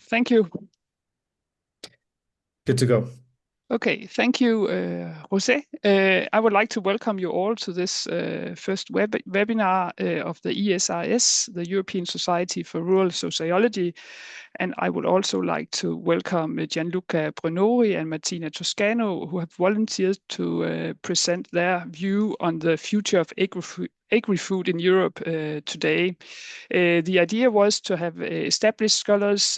Thank you. Good to go. Okay, thank you, José. I would like to welcome you all to this first webinar of the ESRS, the European Society for Rural Sociology. And I would also like to welcome Gianluca Brunori and Martina Tuscano, who have volunteered to present their view on the future of agri-food in Europe today. The idea was to have established scholars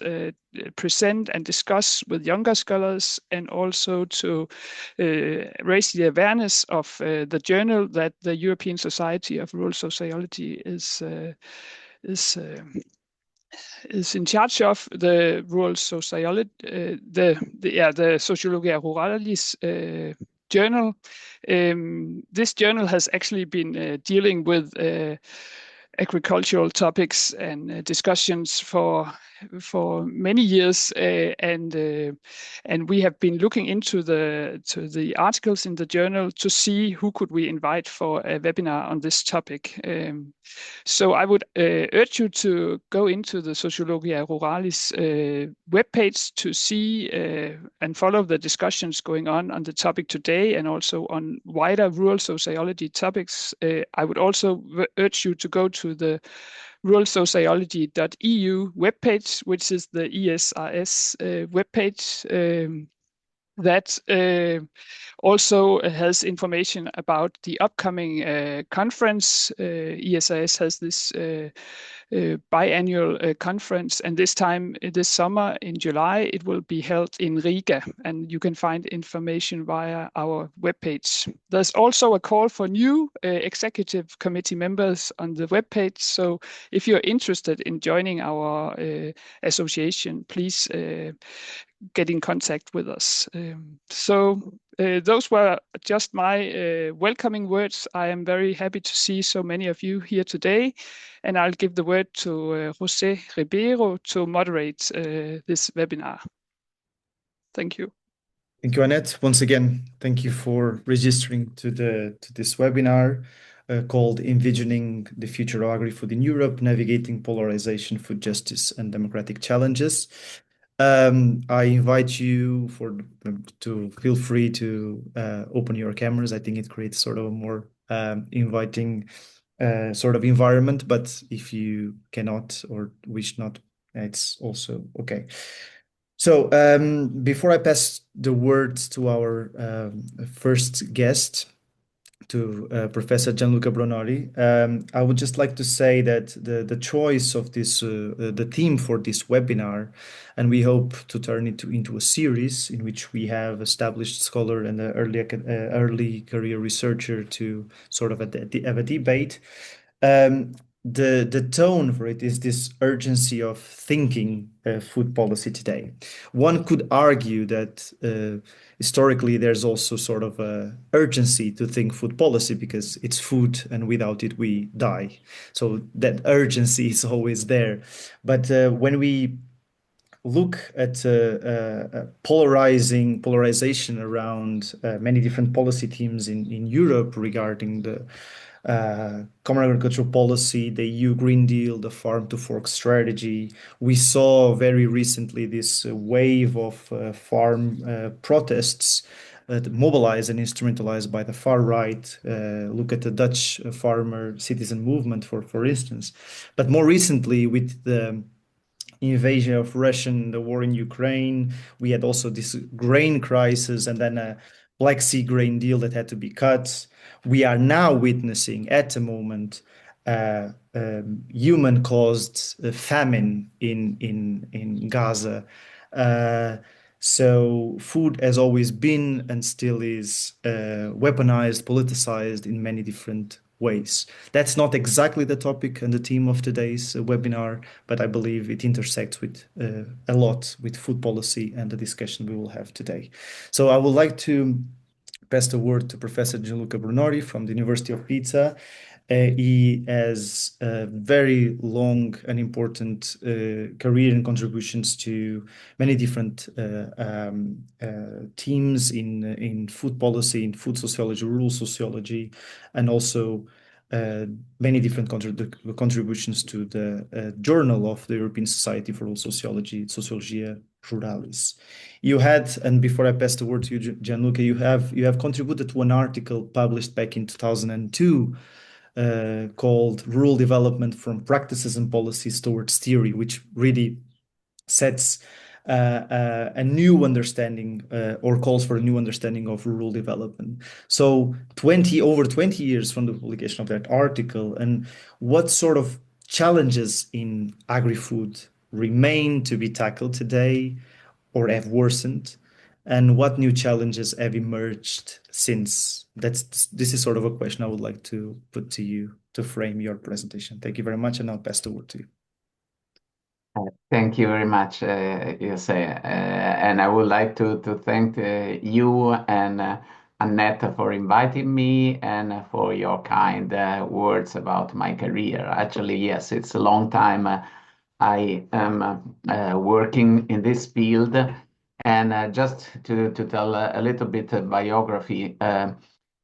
present and discuss with younger scholars, and also to raise the awareness of the journal that the European Society of Rural Sociology is in charge of, the Rural Sociology, the Sociologia Ruralis journal. This journal has actually been dealing with agricultural topics and discussions for many years, and we have been looking into the articles in the journal to see who could we invite for a webinar on this topic. So I would urge you to go into the Sociologia Ruralis webpage to see and follow the discussions going on the topic today, and also on wider rural sociology topics. I would also urge you to go to the ruralsociology.eu webpage, which is the ESRS webpage. That also has information about the upcoming conference. ESRS has this biannual conference, and this summer in July, it will be held in Riga, and you can find information via our webpage. There's also a call for new executive committee members on the webpage, so if you're interested in joining our association, please get in contact with us. Those were just my welcoming words. I am very happy to see so many of you here today, and I'll give the word to José Ribeiro to moderate this webinar. Thank you. Thank you, Annette. Once again, thank you for registering to this webinar called Envisioning the Future of Agri-Food in Europe, Navigating Polarization, Food Justice and Democratic Challenges. I invite you to feel free to open your cameras. I think it creates sort of a more inviting sort of environment, but if you cannot or wish not, it's also okay. So before I pass the word to our first guest, to Professor Gianluca Brunori, I would just like to say that the choice of this, the theme for this webinar, and we hope to turn it into a series in which we have established scholar and an early career researcher to sort of have a debate. The tone for it is this urgency of thinking food policy today. One could argue that historically there's also sort of a urgency to think food policy because it's food and without it we die. So that urgency is always there. But when we look at polarization around many different policy themes in Europe regarding the Common Agricultural Policy, the EU Green Deal, the Farm to Fork strategy. We saw very recently this wave of farm protests mobilized and instrumentalized by the far right. Look at the Dutch farmer citizen movement, for instance. But more recently, with the invasion of Russian, the war in Ukraine, we had also this grain crisis and then a Black Sea grain deal that had to be cut. We are now witnessing at the moment human-caused famine in Gaza. So food has always been and still is weaponized, politicized in many different ways. That's not exactly the topic and the theme of today's webinar, but I believe it intersects with a lot with food policy and the discussion we will have today. So I would like to pass the word to Professor Gianluca Brunori from the University of Pisa. He has a very long and important career and contributions to many different teams in food policy, in food sociology, rural sociology, and also many different contributions to the Journal of the European Society for Rural Sociology, Sociologia Ruralis. You had, and before I pass the word to you, Gianluca, you have contributed to an article published back in 2002 called Rural Development from Practices and Policies Towards Theory, which really sets a new understanding or calls for a new understanding of rural development. So over 20 years from the publication of that article, and what sort of challenges in agri-food remain to be tackled today or have worsened, and what new challenges have emerged since? This is sort of a question I would like to put to you to frame your presentation. Thank you very much, and I'll pass the word to you. Thank you very much, José. And I would like to thank you and Annette for inviting me and for your kind words about my career. Actually, yes, it's a long time I am working in this field. And just to tell a little bit of biography,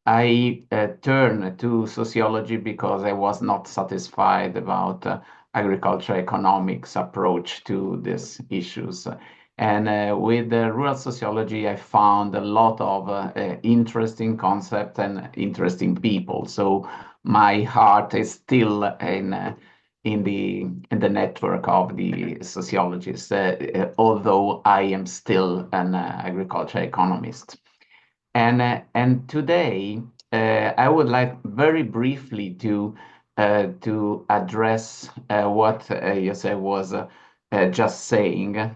I turned to sociology because I was not satisfied about agriculture economics approach to these issues. And with rural sociology, I found a lot of interesting concepts and interesting people. So my heart is still in the network of the sociologists, although I am still an agriculture economist. And today, I would like very briefly to address what José was just saying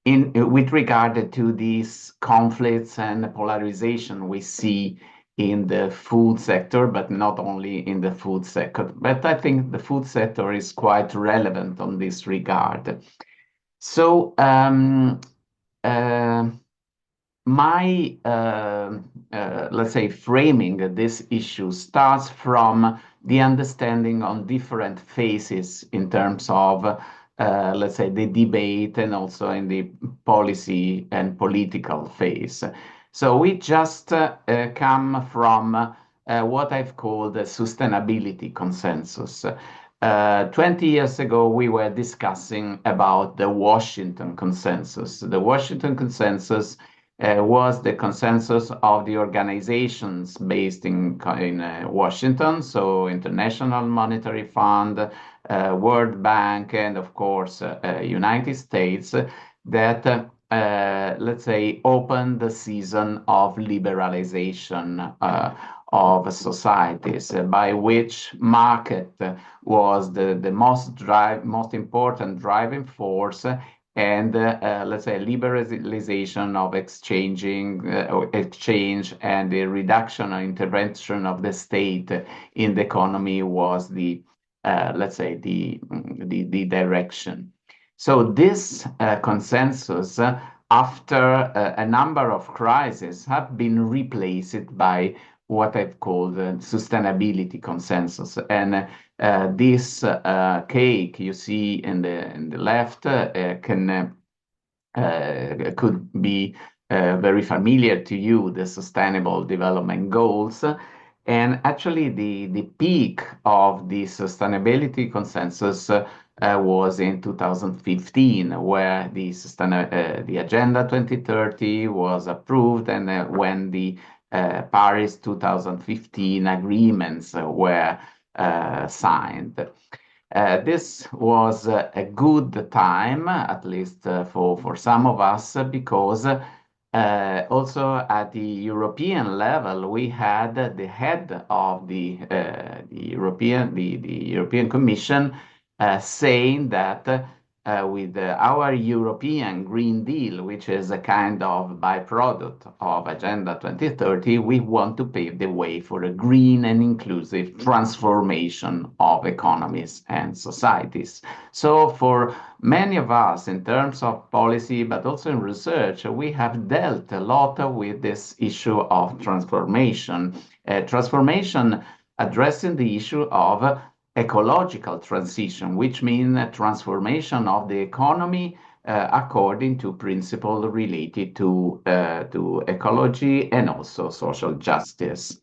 with regard to these conflicts and polarization we see in the food sector, but not only in the food sector. But I think the food sector is quite relevant on this regard. So my, let's say, framing this issue starts from the understanding on different phases in terms of, let's say, the debate and also in the policy and political phase. So we just come from what I've called the sustainability consensus. 20 years ago, we were discussing about the Washington consensus. The Washington consensus was the consensus of the organizations based in Washington, so International Monetary Fund, World Bank, and of course, United States, that, let's say, opened the season of liberalization of societies, by which market was the most important driving force, and let's say liberalization of exchange and the reduction or intervention of the state in the economy was the let's say the direction. So this consensus, after a number of crises, have been replaced by what I've called the sustainability consensus. And this cake you see in the left could be very familiar to you, the Sustainable Development Goals. And actually, the peak of the sustainability consensus was in 2015, where the Agenda 2030 was approved, and when the Paris 2015 agreements were signed. This was a good time, at least for some of us, because also at the European level, we had the head of the European Commission saying that with our European Green Deal, which is a kind of byproduct of Agenda 2030, we want to pave the way for a green and inclusive transformation of economies and societies. So for many of us, in terms of policy, but also in research, we have dealt a lot with this issue of transformation. Transformation addressing the issue of ecological transition, which means a transformation of the economy according to principles related to ecology and also social justice.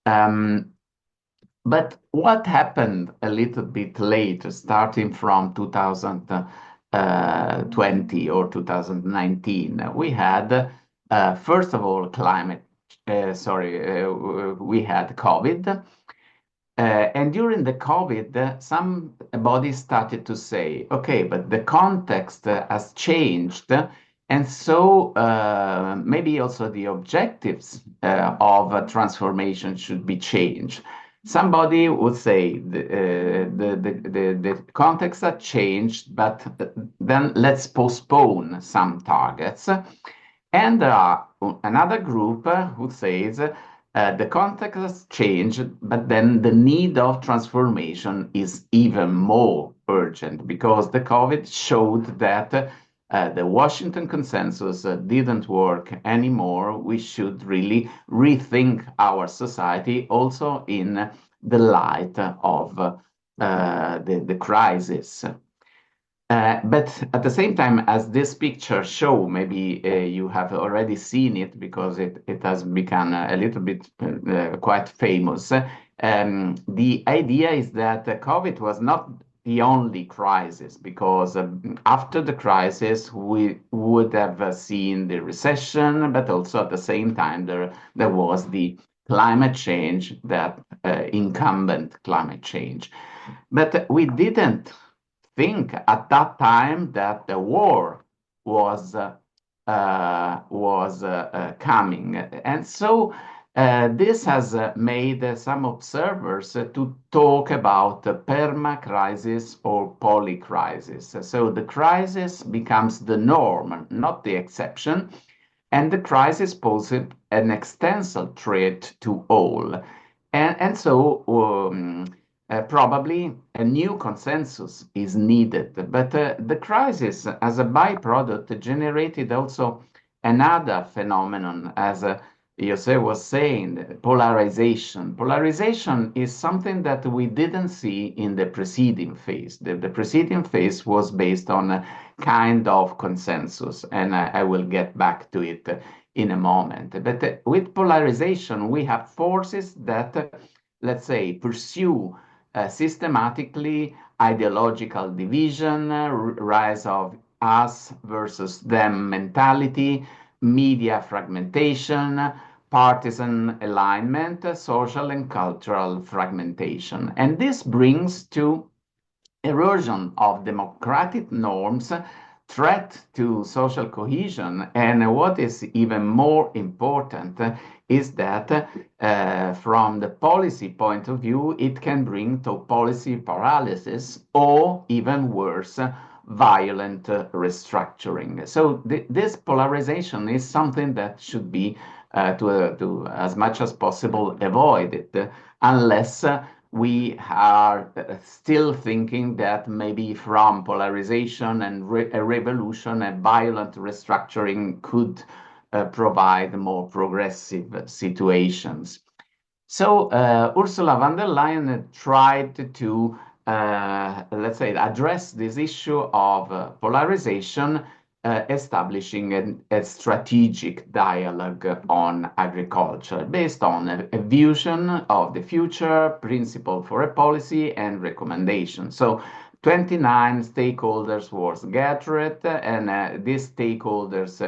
But what happened a little bit later, starting from 2020 or 2019, we had, first of all, we had COVID. And during the COVID, some bodies started to say, okay, but the context has changed. And so maybe also the objectives of transformation should be changed. Somebody would say the context has changed, but then let's postpone some targets. And there are another group who says the context has changed, but then the need of transformation is even more urgent because the COVID showed that the Washington consensus didn't work anymore. We should really rethink our society also in the light of the crisis. But at the same time, as this picture show, maybe you have already seen it because it has become a little bit quite famous. The idea is that COVID was not the only crisis because after the crisis, we would have seen the recession, but also at the same time, there was the climate change, that incumbent climate change. But we didn't think at that time that the war was coming, and so this has made some observers to talk about the perma-crisis or polycrisis. So the crisis becomes the norm, not the exception, and the crisis poses an external threat to all, and so. Probably a new consensus is needed, but the crisis as a byproduct generated also another phenomenon, as José was saying, polarization. Polarization is something that we didn't see in the preceding phase. The preceding phase was based on a kind of consensus, and I will get back to it in a moment. But with polarization, we have forces that, let's say, pursue systematically ideological division, rise of us versus them mentality, media fragmentation, partisan alignment, social and cultural fragmentation. And this brings to erosion of democratic norms, threat to social cohesion, and what is even more important is that from the policy point of view, it can bring to policy paralysis or even worse, violent restructuring. So this polarization is something that should be, to as much as possible, avoided, unless we are still thinking that maybe from polarization and a revolution, a violent restructuring could provide more progressive situations. So Ursula von der Leyen tried to, let's say, address this issue of polarization, establishing a strategic dialogue on agriculture based on a vision of the future, principle for a policy, and recommendation. So 29 stakeholders was gathered, and these stakeholders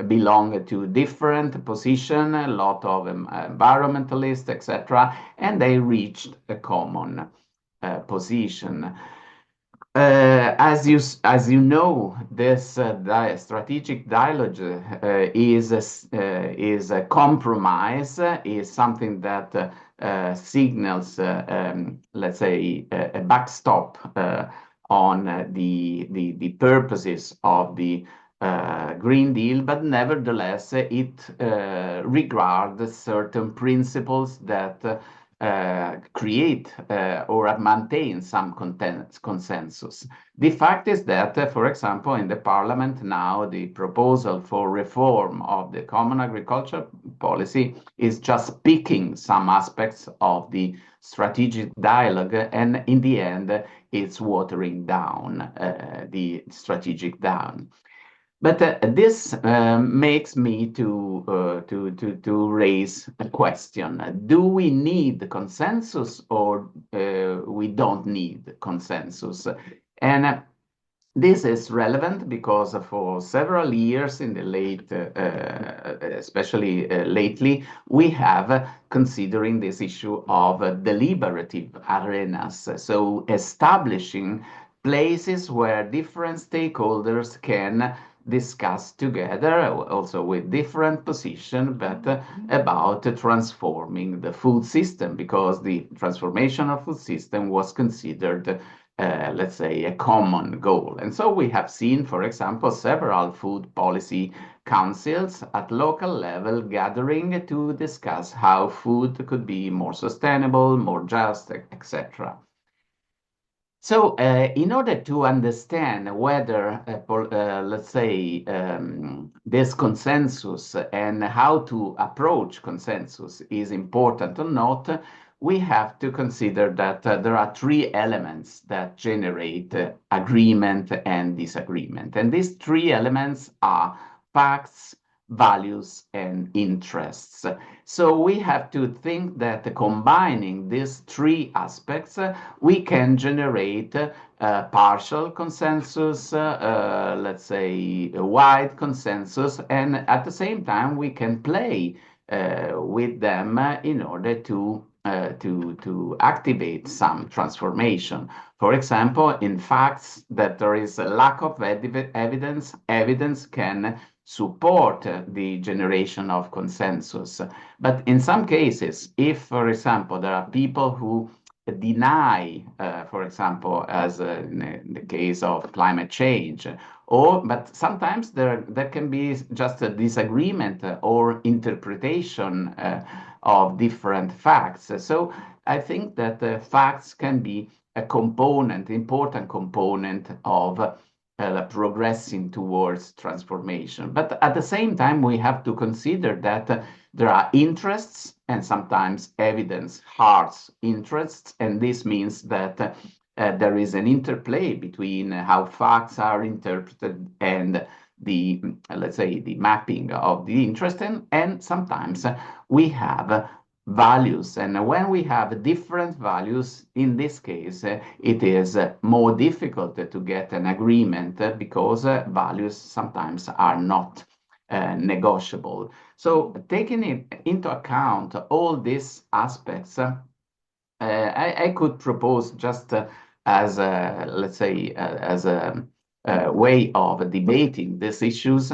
belong to different positions, a lot of environmentalists, etc., and they reached a common position. As you know, this strategic dialogue is a compromise, is something that signals, let's say, a backstop on the purposes of the Green Deal, but nevertheless, it regards certain principles that create or maintain some consensus. The fact is that, for example, in the Parliament now, the proposal for reform of the Common Agriculture Policy is just picking some aspects of the strategic dialogue, and in the end, it's watering down the strategic down. But this makes me to raise a question. Do we need consensus, or we don't need consensus? And this is relevant because for several years in the late, especially lately, we have considering this issue of deliberative arenas. So establishing places where different stakeholders can discuss together, also with different positions, but about transforming the food system, because the transformation of food system was considered let's say, a common goal. And so we have seen, for example, several food policy councils at local level gathering to discuss how food could be more sustainable, more just, etc. So in order to understand whether, let's say, this consensus and how to approach consensus is important or not, we have to consider that there are three elements that generate agreement and disagreement. And these three elements are facts, values, and interests. So we have to think that combining these three aspects, we can generate partial consensus, let's say a wide consensus, and at the same time we can play with them in order to activate some transformation. For example, in facts that there is a lack of evidence can support the generation of consensus. But in some cases, if, for example, there are people who deny, for example, as in the case of climate change, but sometimes there can be just a disagreement or interpretation of different facts. So I think that facts can be a component, important component of progressing towards transformation. But at the same time, we have to consider that there are interests and sometimes evidence hards interests, and this means that there is an interplay between how facts are interpreted and the, let's say, the mapping of the interest, and sometimes we have values. And when we have different values, in this case, it is more difficult to get an agreement because values sometimes are not negotiable. So taking it into account all these aspects, I could propose just as a, let's say, as a way of debating these issues,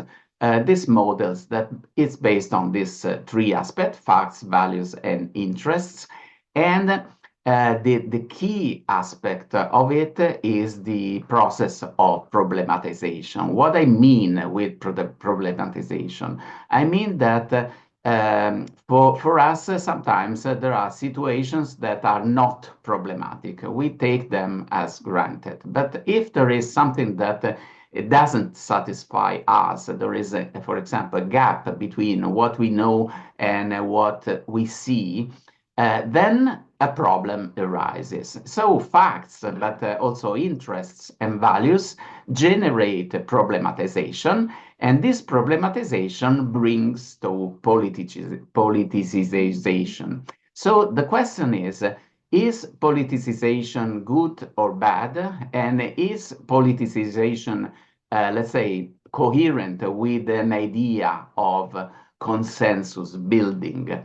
these models that it's based on these three aspects: facts, values, and interests. And the key aspect of it is the process of problematization. What I mean with problematization, I mean that for us, sometimes there are situations that are not problematic. We take them as granted. But if there is something that it doesn't satisfy us, there is, for example, a gap between what we know and what we see, then a problem arises. So facts, but also interests and values generate problematization, and this problematization brings to politicization. So the question is politicization good or bad? And is politicization, let's say, coherent with an idea of consensus building?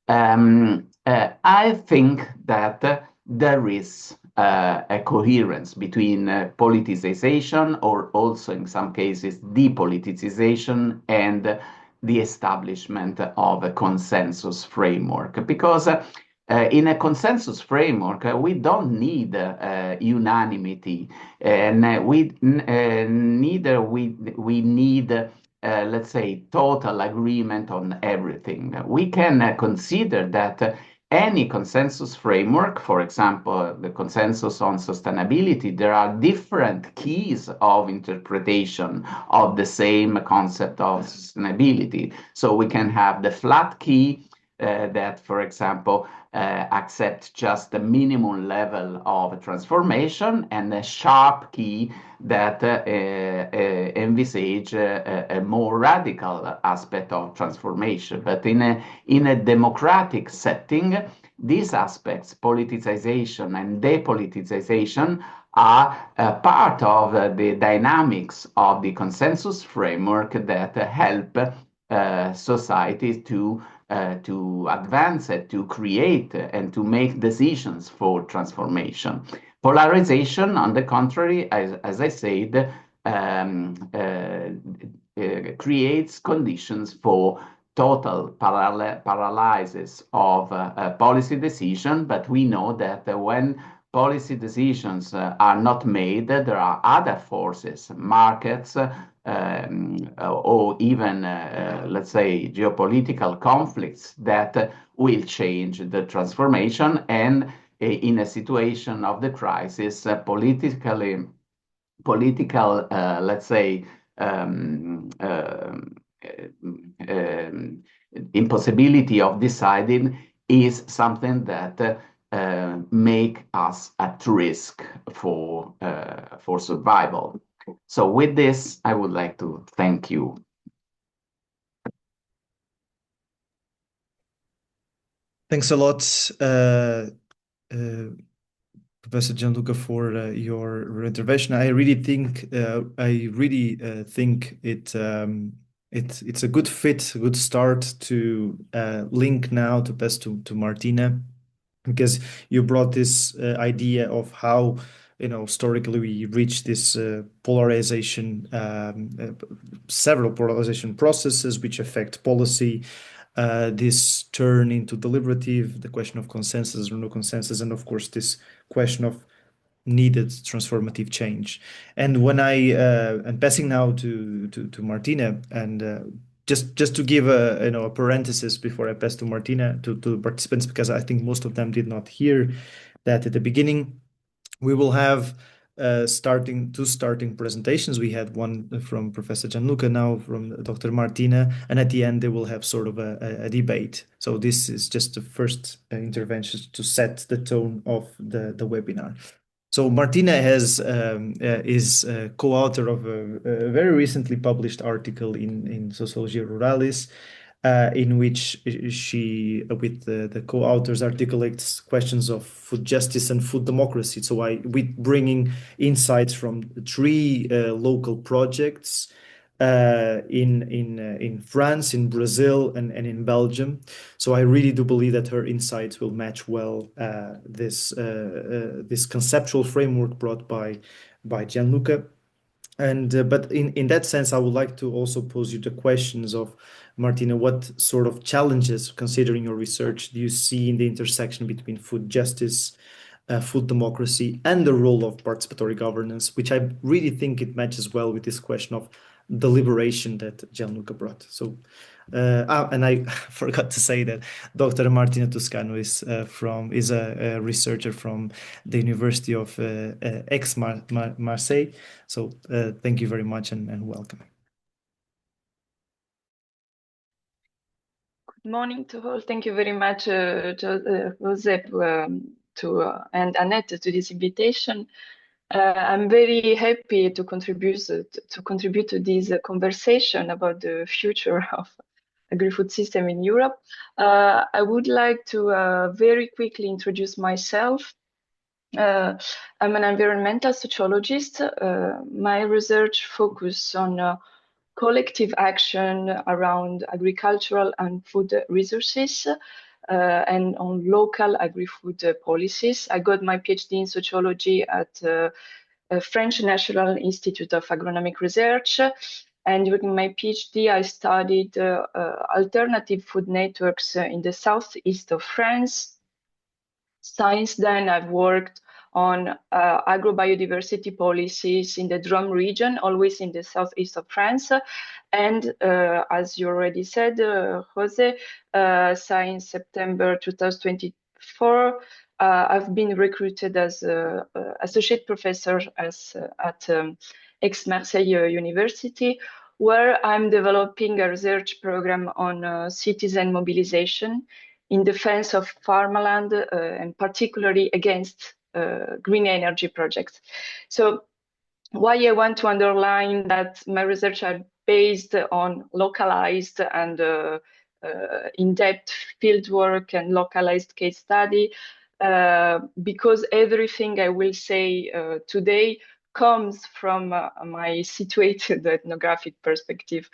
I think that there is a coherence between politicization, or also in some cases depoliticization, and the establishment of a consensus framework. Because in a consensus framework, we don't need unanimity, and we need let's say, total agreement on everything. We can consider that any consensus framework, for example, the consensus on sustainability, there are different keys of interpretation of the same concept of sustainability. So we can have the flat key that, for example, accept just the minimum level of transformation, and a sharp key that envisage a more radical aspect of transformation. But in a democratic setting, these aspects, politicization and depoliticization, are part of the dynamics of the consensus framework that help societies to advance, to create, and to make decisions for transformation. Polarization, on the contrary, as I said, creates conditions for total paralysis of policy decision. But we know that when policy decisions are not made, there are other forces, markets, or even, let's say, geopolitical conflicts that will change the transformation. And in a situation of the crisis, political, let's say, impossibility of deciding is something that make us at risk for survival. So with this, I would like to thank you. Thanks a lot, Professor Gianluca, for your intervention. I really think it's a good fit, a good start to link now to pass to Martina, because you brought this idea of how historically we reached this polarization, several polarization processes which affect policy. This turn into deliberative, the question of consensus or no consensus, and of course this question of needed transformative change. And when I'm passing now to Martina, and just to give a parenthesis before I pass to Martina to the participants, because I think most of them did not hear that at the beginning. We will have starting presentations. We had one from Professor Gianluca, now from Dr. Martina, and at the end they will have sort of a debate. So this is just the first intervention to set the tone of the webinar. So Martina is co-author of a very recently published article in Sociology Ruralis, in which she, with the co-authors, articulates questions of food justice and food democracy. So with bringing insights from 3 local projects in France, in Brazil, and in Belgium. So I really do believe that her insights will match well this conceptual framework brought by Gianluca. And but in that sense, I would like to also pose you the questions of, Martina, what sort of challenges, considering your research, do you see in the intersection between food justice, food democracy, and the role of participatory governance, which I really think it matches well with this question of deliberation that Gianluca brought. So, and I forgot to say that Dr. Martina Tuscano is a researcher from the University of Marseille. So thank you very much and welcome. Good morning to all. Thank you very much, José, and Annette, to this invitation. I'm very happy to contribute to this conversation about the future of agri-food system in Europe. I would like to very quickly introduce myself. I'm an environmental sociologist. My research focuses on collective action around agricultural and food resources and on local agri-food policies. I got my PhD in sociology at French National Institute of Agronomic Research. And during my PhD, I studied alternative food networks in the southeast of France. Since then, I've worked on agrobiodiversity policies in the Drôme region, always in the southeast of France. And as you already said, José, since September 2024, I've been recruited as associate professor at Aix-Marseille University, where I'm developing a research program on citizen mobilization in defense of farmland and particularly against green energy projects. So why I want to underline that my research are based on localized and in-depth fieldwork and localized case study, because everything I will say today comes from my situated ethnographic perspective.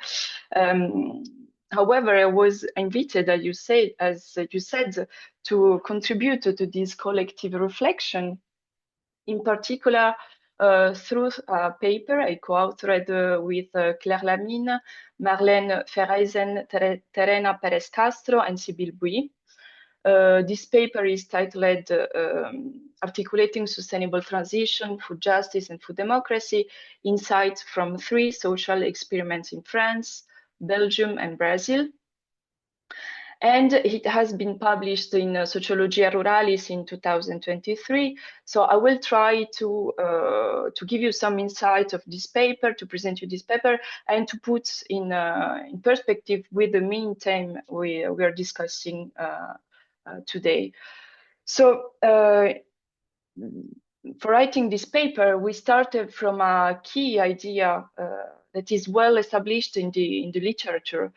However, I was invited, as you said, to contribute to this collective reflection, in particular through a paper I co-authored with Claire Lamine, Marlène Ferreisen, Terena Perez Castro, and Sibylle Bouy. This paper is titled Articulating Sustainable Transition, Food Justice and Food Democracy, Insights from 3 Social Experiments in France, Belgium, and Brazil. And it has been published in Sociologia Ruralis in 2023. So I will try to give you some insight of this paper, to present you this paper, and to put in perspective with the main theme we are discussing today. So for writing this paper, we started from a key idea that is well established in the literature.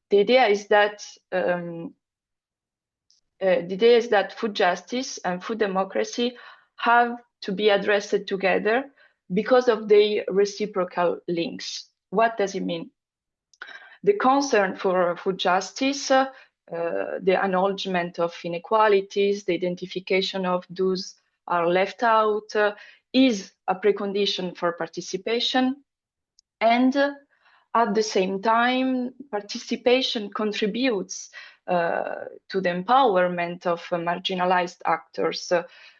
The idea is that food justice and food democracy have to be addressed together because of their reciprocal links. What does it mean? The concern for food justice, the acknowledgement of inequalities, the identification of those are left out, is a precondition for participation, and at the same time, participation contributes to the empowerment of marginalized actors,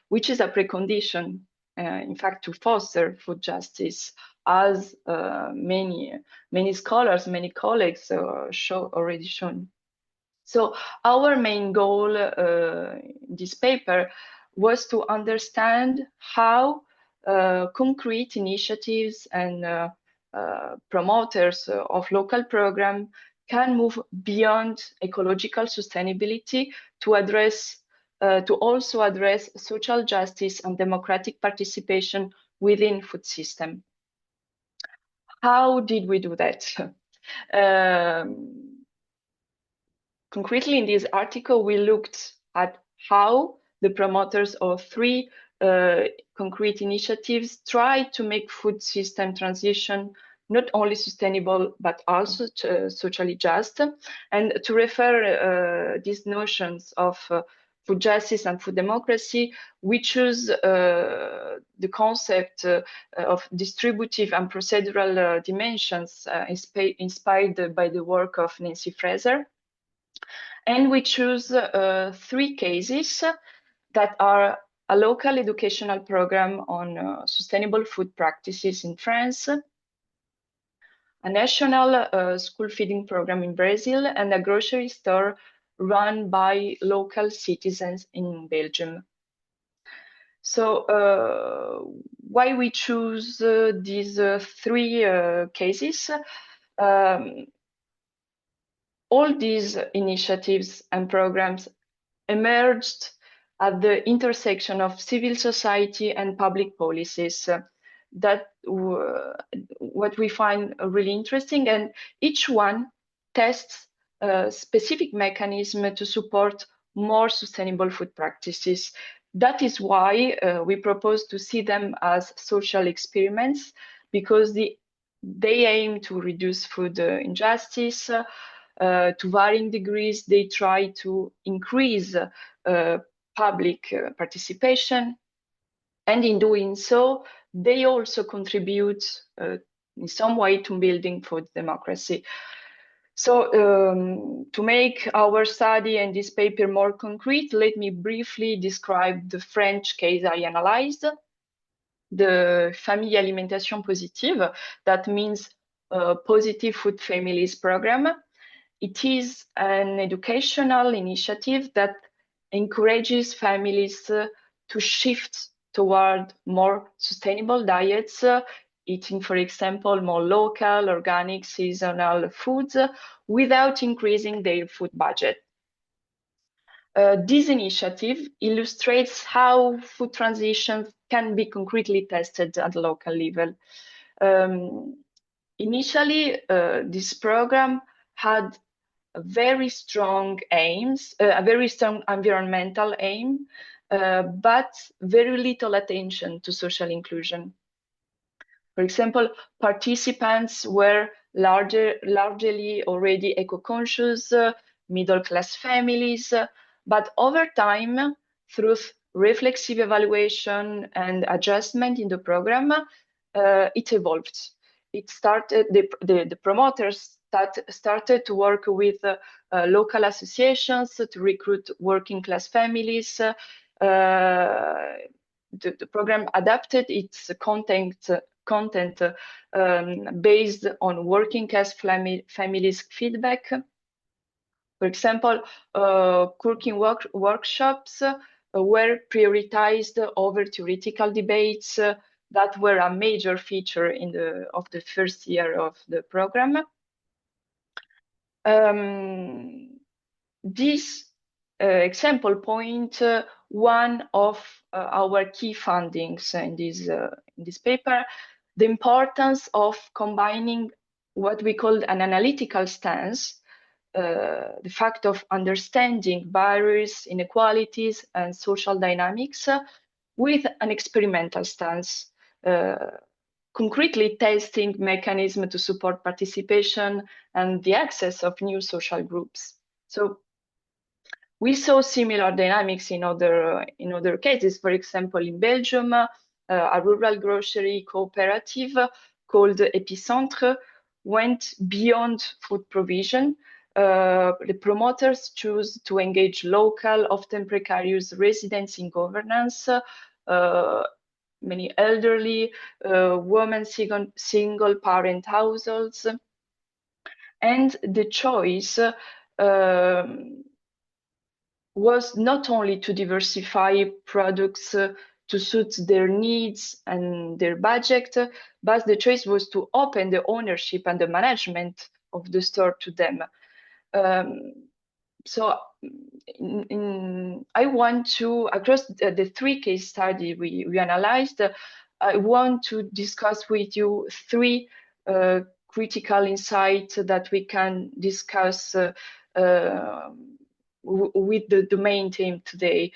which is a precondition, in fact, to foster food justice, as many scholars, many colleagues already shown. So our main goal in this paper was to understand how concrete initiatives and promoters of local programs can move beyond ecological sustainability to also address social justice and democratic participation within food system. How did we do that? Concretely, in this article, we looked at how the promoters of 3 concrete initiatives try to make food system transition not only sustainable, but also socially just. And to refer these notions of food justice and food democracy, we choose the concept of distributive and procedural dimensions inspired by the work of Nancy Fraser. And we choose 3 cases that are a local educational program on sustainable food practices in France, a national school feeding program in Brazil, and a grocery store run by local citizens in Belgium. So why we choose these 3 cases? All these initiatives and programs emerged at the intersection of civil society and public policies. That what we find really interesting, and each one tests a specific mechanism to support more sustainable food practices. That is why we propose to see them as social experiments, because they aim to reduce food injustice. To varying degrees, they try to increase public participation, and in doing so, they also contribute in some way to building food democracy. So to make our study and this paper more concrete, let me briefly describe the French case I analyzed, the Famille Alimentation Positive, that means Positive Food Families Program. It is an educational initiative that encourages families to shift toward more sustainable diets, eating, for example, more local, organic, seasonal foods without increasing their food budget. This initiative illustrates how food transition can be concretely tested at the local level. Initially, this program had very strong aims, a very strong environmental aim, but very little attention to social inclusion. For example, participants were largely already eco-conscious, middle-class families, but over time, through reflexive evaluation and adjustment in the program, it evolved. It started, the promoters started to work with local associations to recruit working class families. The program adapted its content based on working class families' feedback. For example, cooking workshops were prioritized over theoretical debates that were a major feature of the first year of the program. This example point one of our key findings in this paper, the importance of combining what we call an analytical stance, the fact of understanding barriers, inequalities, and social dynamics with an experimental stance, concretely testing mechanisms to support participation and the access of new social groups. So we saw similar dynamics in other cases. For example, in Belgium, a rural grocery cooperative called Epicentre went beyond food provision. The promoters choose to engage local, often precarious residents in governance, many elderly, women, single parent households. And the choice was not only to diversify products to suit their needs and their budget, but the choice was to open the ownership and the management of the store to them. So I want to, across the three case studies we analyzed, I want to discuss with you three critical insights that we can discuss with the main theme today.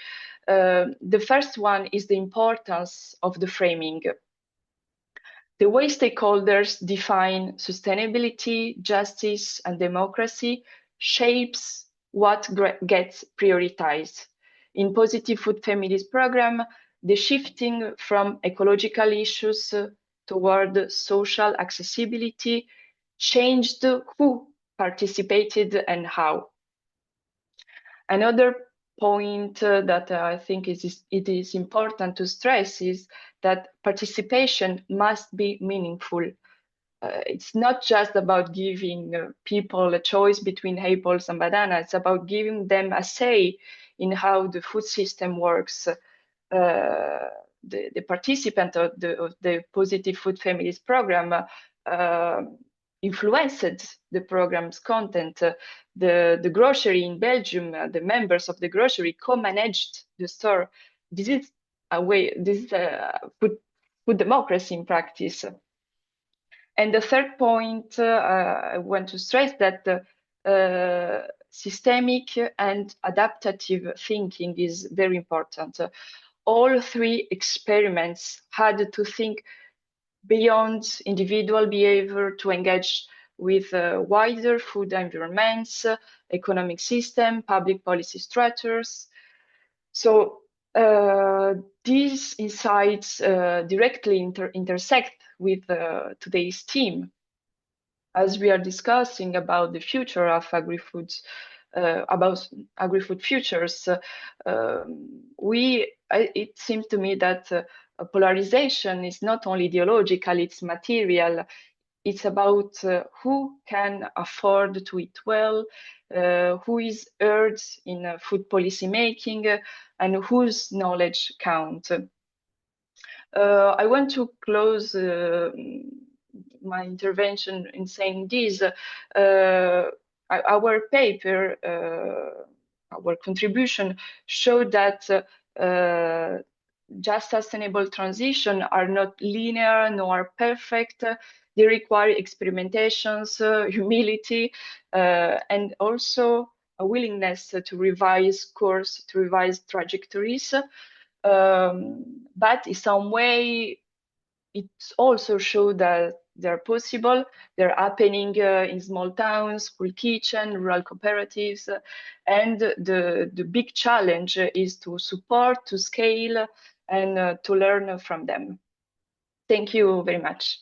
The first one is the importance of the framing. The way stakeholders define sustainability, justice, and democracy shapes what gets prioritized. In Positive Food Families program, the shifting from ecological issues toward social accessibility changed who participated and how. Another point that I think it is important to stress is that participation must be meaningful. It's not just about giving people a choice between apples and bananas. It's about giving them a say in how the food system works. The participant of the Positive Food Families program influenced the program's content. The grocery in Belgium, the members of the grocery co-managed the store. This is a way, this is food democracy in practice. And the third point, I want to stress that systemic and adaptative thinking is very important. All three experiments had to think beyond individual behavior to engage with wider food environments, economic system, public policy structures. So these insights directly intersect with today's theme, as we are discussing about the future of agri-food, about agri-food futures. It seems to me that polarization is not only ideological, it's material. It's about who can afford to eat well, who is heard in food policy making, and whose knowledge counts. I want to close my intervention in saying this. Our paper, our contribution showed that just sustainable transition are not linear nor perfect. They require experimentations, humility, and also a willingness to revise course, to revise trajectories. But in some way, it also shows that they're possible. They're happening in small towns, school kitchen, rural cooperatives. And the big challenge is to support, to scale, and to learn from them. Thank you very much.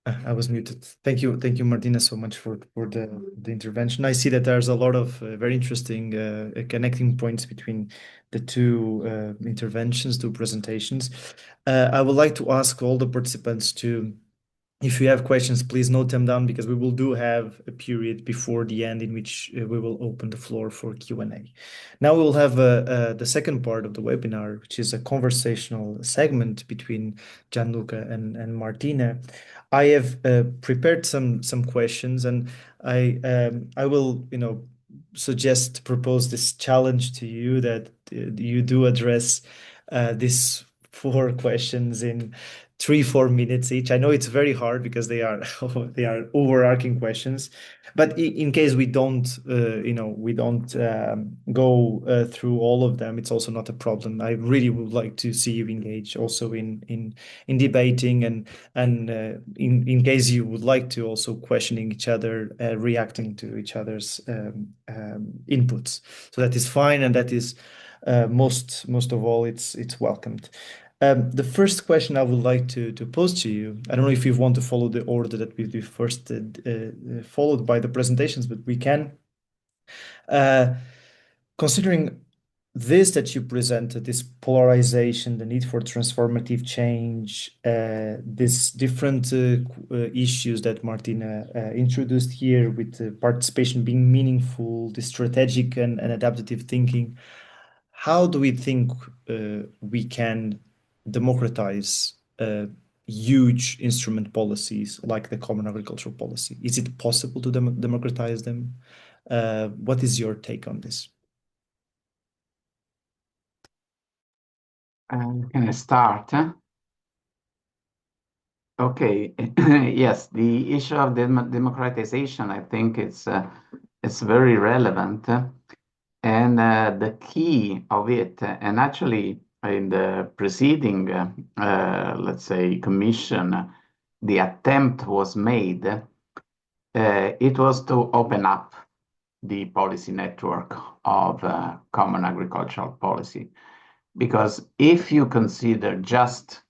I was muted. Thank you, Martina, so much for the intervention. I see that there's a lot of very interesting connecting points between the two interventions, two presentations. I would like to ask all the participants to, if you have questions, please note them down, because we will have a period before the end in which we will open the floor for Q&A. Now we will have the second part of the webinar, which is a conversational segment between Gianluca and Martina. I have prepared some questions, and I will propose this challenge to you, that you do address these 4 questions in 3-4 minutes each. I know it's very hard because they are overarching questions, but in case we don't go through all of them, it's also not a problem. I really would like to see you engage also in debating, and in case you would like to also questioning each other, reacting to each other's inputs. So that is fine, and that is most of all, it's welcomed. The first question I would like to pose to you, I don't know if you want to follow the order that we first followed by the presentations, but we can. Considering this that you presented, this polarization, the need for transformative change, these different issues that Martina introduced here, with participation being meaningful, the strategic and adaptive thinking, how do we think we can democratize huge instrument policies like the Common Agricultural Policy? Is it possible to democratize them? What is your take on this? Can I start? Okay. Yes, the issue of democratization, I think it's very relevant. And the key of it, and actually in the preceding, let's say, commission, the attempt was made. It was to open up the policy network of common agricultural policy. Because if you consider just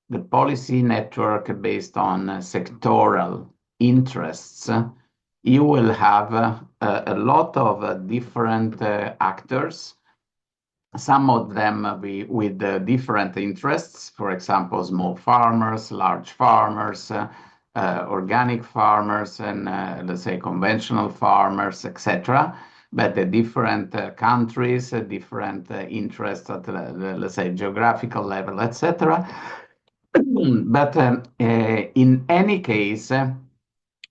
the policy network based on sectoral interests, you will have a lot of different actors, some of them with different interests, for example, small farmers, large farmers, organic farmers, and let's say conventional farmers, etc. But the different countries, different interests at the, let's say, geographical level, etc. But in any case,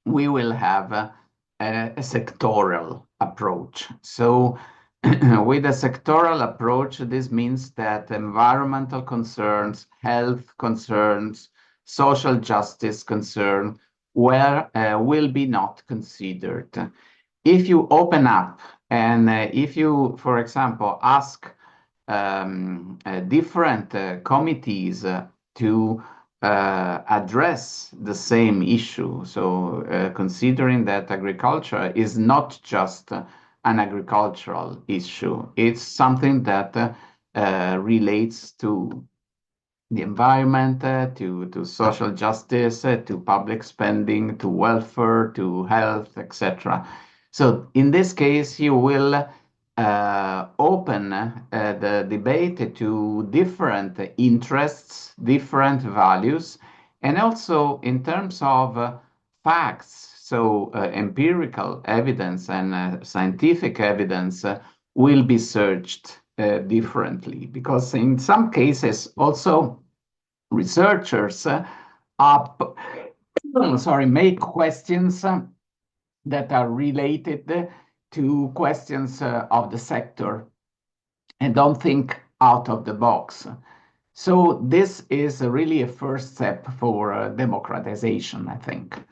we will have a sectoral approach. So with a sectoral approach, this means that environmental concerns, health concerns, social justice concern will be not considered. If you open up and if you, for example, ask different committees to address the same issue, so considering that agriculture is not just an agricultural issue, it's something that relates to the environment, to social justice, to public spending, to welfare, to health, etc. So in this case, you will open the debate to different interests, different values, and also in terms of facts. So empirical evidence and scientific evidence will be searched differently, because in some cases also researchers make questions that are related to questions of the sector and don't think out of the box. So this is really a first step for democratization, I think.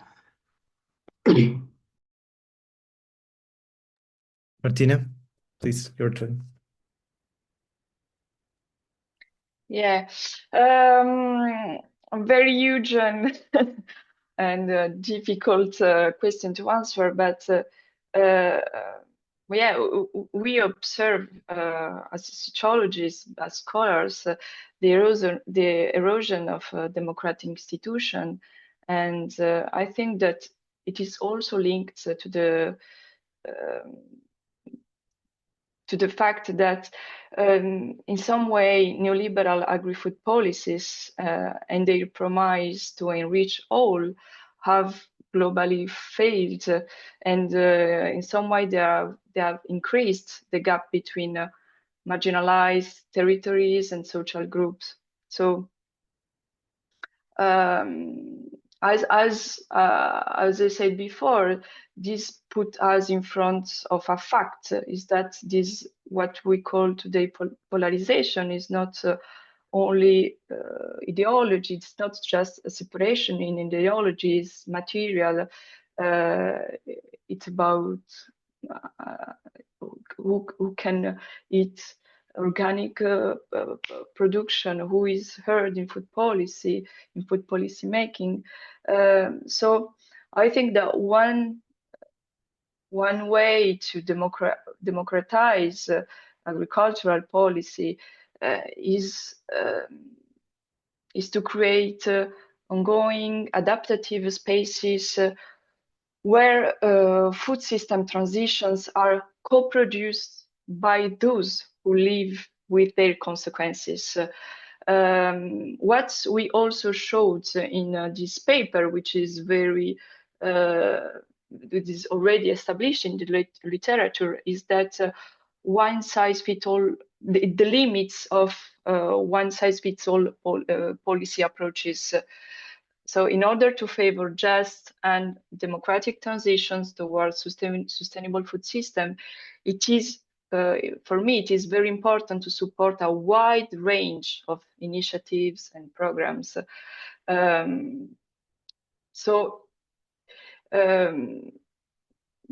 Martina, please, your turn. Yeah, a very huge and and difficult question to answer, but yeah, we observe as sociologists, as scholars, the erosion of democratic institution, and I think that it is also linked to the fact that in some way neoliberal agri-food policies and their promise to enrich all have globally failed, and in some way they have increased the gap between marginalized territories and social groups. So as I said before, this put us in front of a fact, is that this, what we call today polarization, is not only ideology. It's not just a separation in ideologies, material. It's about who can eat organic production, who is heard in food policy making. So I think that one way to democratize agricultural policy is to create ongoing adaptive spaces where food system transitions are co-produced by those who live with their consequences. What we also showed in this paper, which is very it is already established in the literature, is that one size fits all, the limits of one size fits all policy approaches. So in order to favor just and democratic transitions towards sustainable food system, it is, for me, it is very important to support a wide range of initiatives and programs.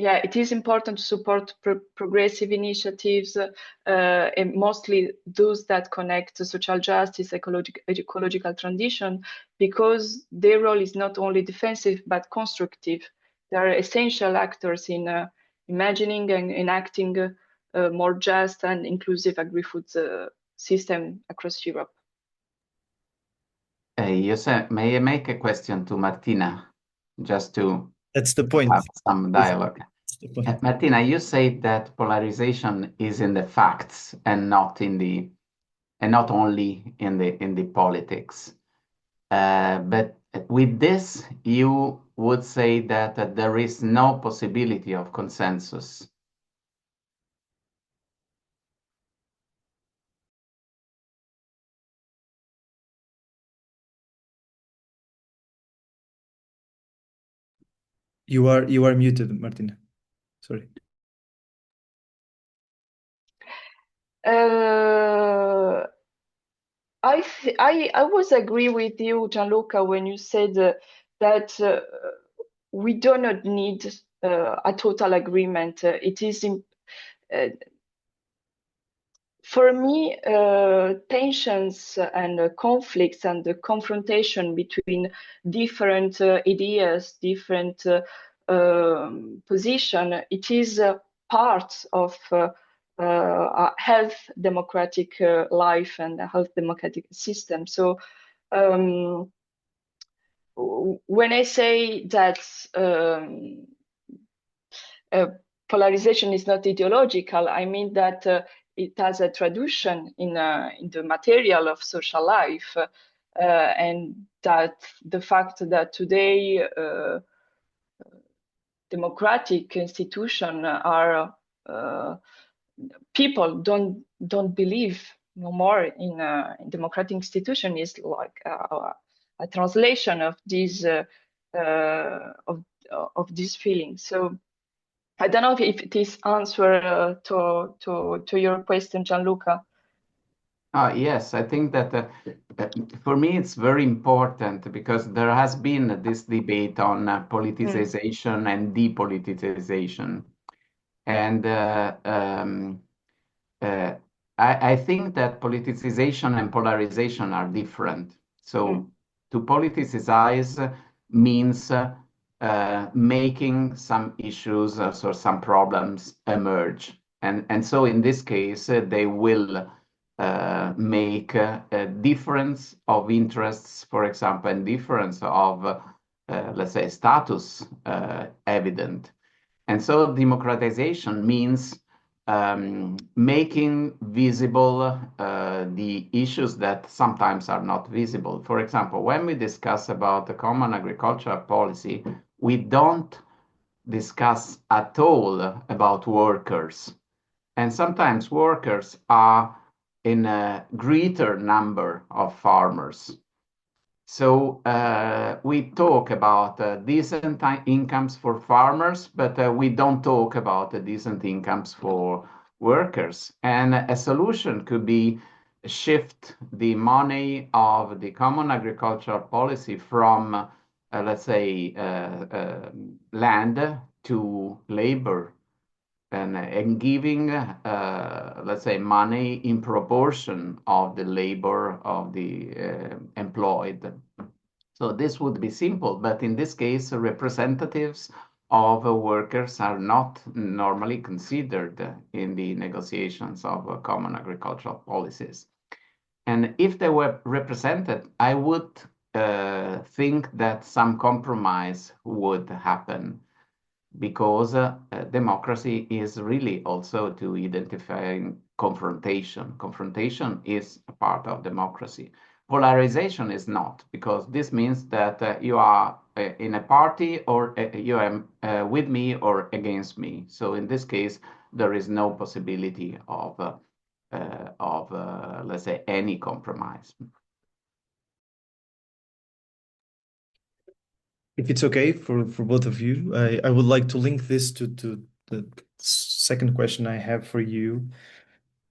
Yeah, it is important to support progressive initiatives, and mostly those that connect to social justice, ecological transition, because their role is not only defensive but constructive. They are essential actors in imagining and enacting a more just and inclusive agri-food system across Europe. José, may I make a question to Martina, just to That's the point. Have some dialogue. Martina, you say that polarization is in the facts and not only in the politics. But with this, you would say that there is no possibility of consensus. You are muted, Martina. Sorry. I was agree with you, Gianluca, when you said that we do not need a total agreement. It is for me, tensions and conflicts and the confrontation between different ideas, different position, it is part of a health democratic life and a health democratic system. So when I say that polarization is not ideological, I mean that it has a tradition in the material of social life, and that the fact that today democratic institutions are people don't believe no more in democratic institution is like a translation of these of this feeling. So I don't know if this answer to your question, Gianluca. Yes, I think that for me it's very important because there has been this debate on politicization and depoliticization. And I think that politicization and polarization are different. So to politicize means making some issues or some problems emerge. And so in this case, they will make a difference of interests, for example, and difference of, let's say, status evident. And so democratization means making visible the issues that sometimes are not visible. For example, when we discuss about the common agricultural policy, we don't discuss at all about workers. And sometimes workers are in a greater number of farmers. So we talk about decent incomes for farmers, but we don't talk about decent incomes for workers. And a solution could be shift the money of the common agricultural policy from, let's say, land to labor and giving, let's say, money in proportion of the labor of the employed. So this would be simple, but in this case, representatives of workers are not normally considered in the negotiations of common agricultural policies. And if they were represented, I would think that some compromise would happen, because democracy is really also to identifying confrontation. Confrontation is a part of democracy. Polarization is not, because this means that you are in a party, or you are with me or against me. So in this case, there is no possibility of let's say, any compromise. If it's okay for both of you, I would like to link this to the second question I have for you.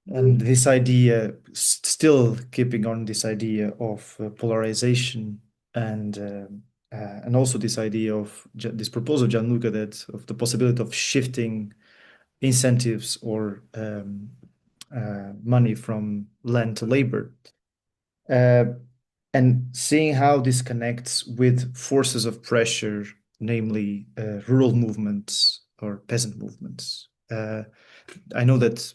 And this idea, still keeping on this idea of polarization, and also this idea of this proposal, Gianluca, that of the possibility of shifting incentives or money from land to labor. And seeing how this connects with forces of pressure, namely rural movements or peasant movements. I know that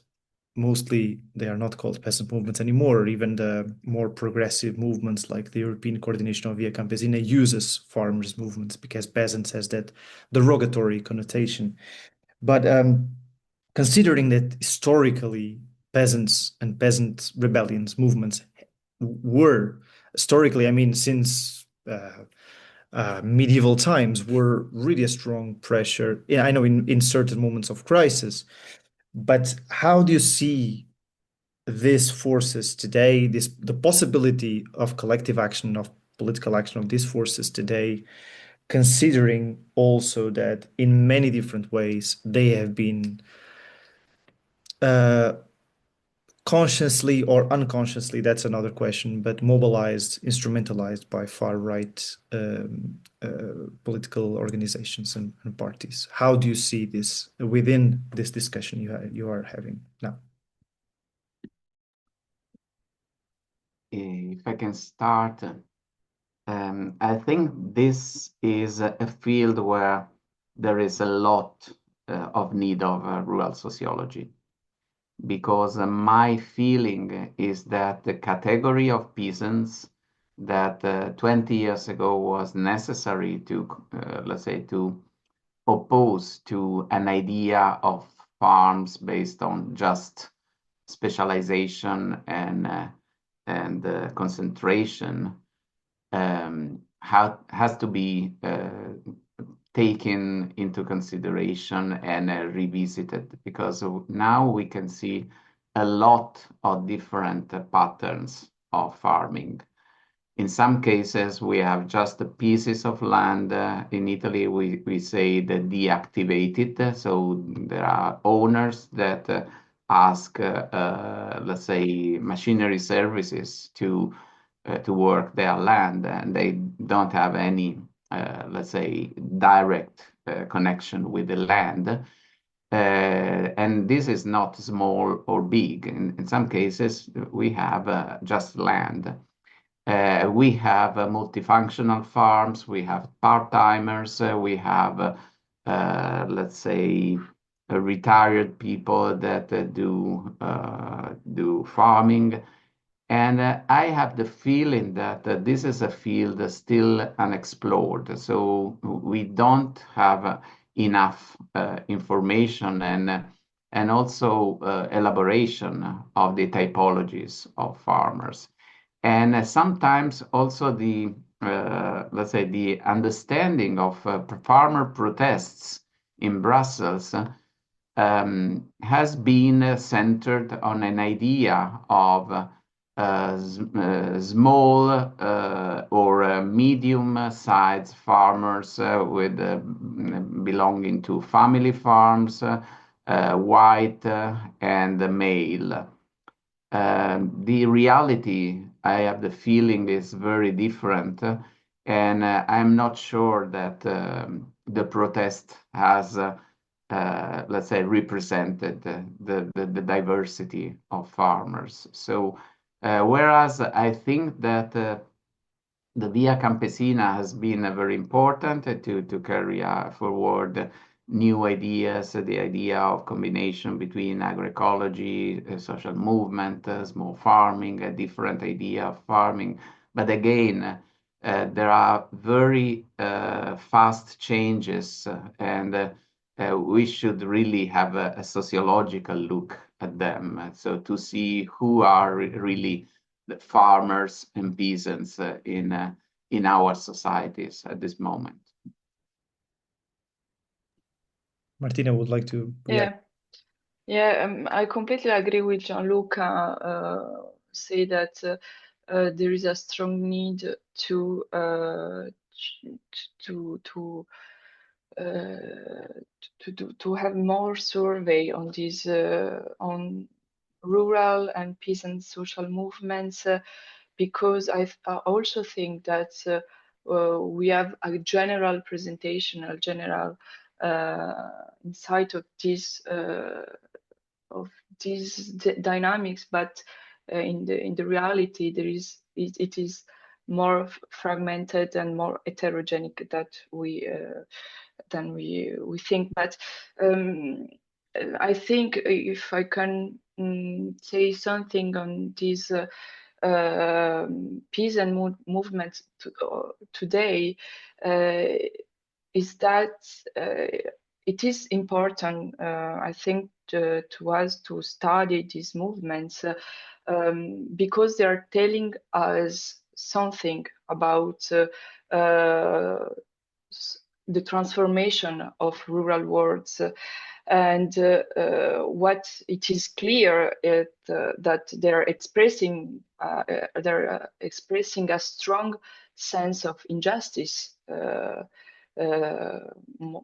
mostly they are not called peasant movements anymore, or even the more progressive movements like the European Coordination of Via Campesina uses farmers' movements because peasants has that derogatory connotation. But considering that historically peasants and peasant rebellions movements were historically, I mean, since medieval times, were really a strong pressure. I know in certain moments of crisis, but how do you see these forces today, the possibility of collective action, of political action of these forces today, considering also that in many different ways they have been consciously or unconsciously, that's another question, but mobilized, instrumentalized by far-right political organizations and parties. How do you see this within this discussion you are having now? If I can start, I think this is a field where there is a lot of need of rural sociology, because my feeling is that the category of peasants that 20 years ago was necessary to, let's say, to oppose to an idea of farms based on just specialization and concentration, has to be taken into consideration and revisited, because now we can see a lot of different patterns of farming. In some cases, we have just the pieces of land. In Italy, we say the deactivated. So there are owners that ask, let's say, machinery services to work their land, and they don't have any, let's say, direct connection with the land. And this is not small or big. In some cases, we have just land. We have multifunctional farms, we have part-timers, we have, let's say, retired people that do farming. And I have the feeling that this is a field still unexplored. So we don't have enough information and also elaboration of the typologies of farmers. And sometimes also the, let's say, the understanding of farmer protests in Brussels has been centered on an idea of small or medium-sized farmers with belonging to family farms, white and male. The reality, I have the feeling, is very different, and I'm not sure that the protest has, let's say, represented the diversity of farmers. So, whereas I think that the Via Campesina has been very important to carry forward new ideas, the idea of combination between agroecology, social movement, small farming, a different idea of farming. But again, there are very fast changes, and we should really have a sociological look at them. So to see who are really the farmers and peasants in our societies at this moment. Martina would like to react. Yeah, I completely agree with Gianluca. Say that there is a strong need to have more survey on these on rural and peasant social movements, because I also think that we have a general presentation, a general insight of these dynamics, but in the reality, it is more fragmented and more heterogenic than we think. But I think if I can say something on these peasant movements today, is that it is important, I think, to us to study these movements because they are telling us something about the transformation of rural worlds. And what it is clear is that they're expressing a strong sense of injustice.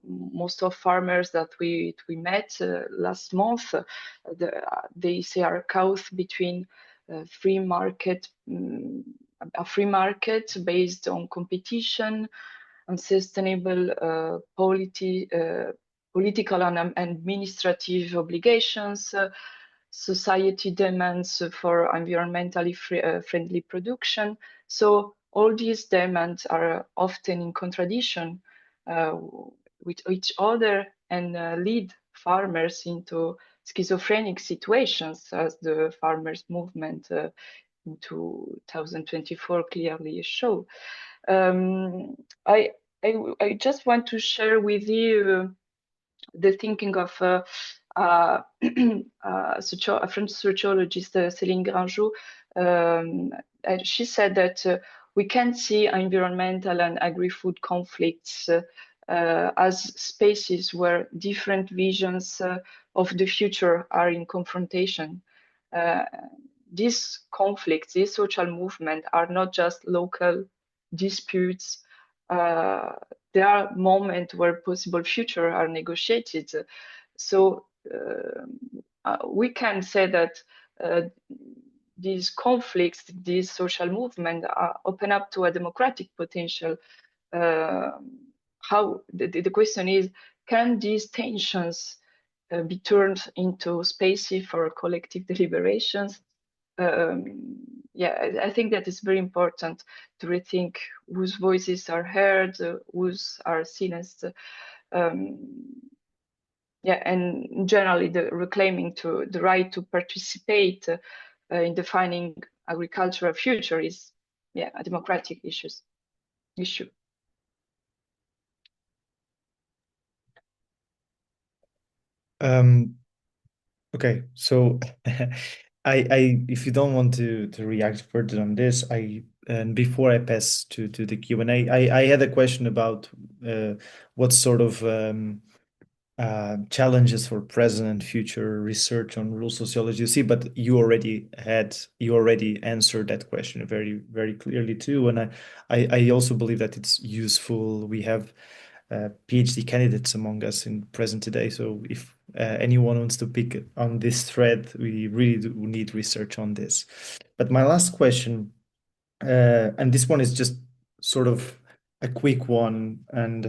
Most of farmers that we met last month, they say are caught between a free market based on competition, unsustainable political and administrative obligations, society demands for environmentally friendly production. So all these demands are often in contradiction with each other and lead farmers into schizophrenic situations, as the farmers' movement in 2024 clearly show. I just want to share with you the thinking of a French sociologist, Céline Grinjou. She said that we can see environmental and agri-food conflicts as spaces where different visions of the future are in confrontation. these conflicts, these social movements are not just local disputes. There are moments where possible future are negotiated. So we can say that these conflicts, these social movements open up to a democratic potential. How the question is, can these tensions be turned into spaces for collective deliberations? Yeah, I think that is very important to rethink whose voices are heard, whose are silenced. Yeah, and generally the reclaiming to the right to participate in defining agricultural future is, yeah, a democratic issue. Okay, so if you don't want to react further on this, and before I pass to the Q&A, I had a question about what sort of challenges for present and future research on rural sociology you see, but you already answered that question very, very clearly too. And I also believe that it's useful. We have PhD candidates among us in present today. So if anyone wants to pick on this thread, we really do need research on this. But my last question, and this one is just sort of a quick one, and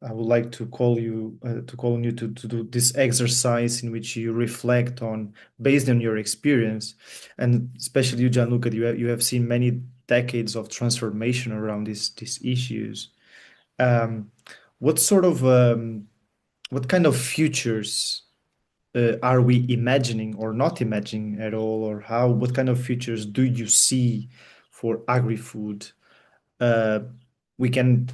I would like to call on you to do this exercise in which you reflect on, based on your experience, and especially you, Gianluca, you have seen many decades of transformation around these issues. What kind of futures are we imagining or not imagining at all, or what kind of futures do you see for agri-food? We can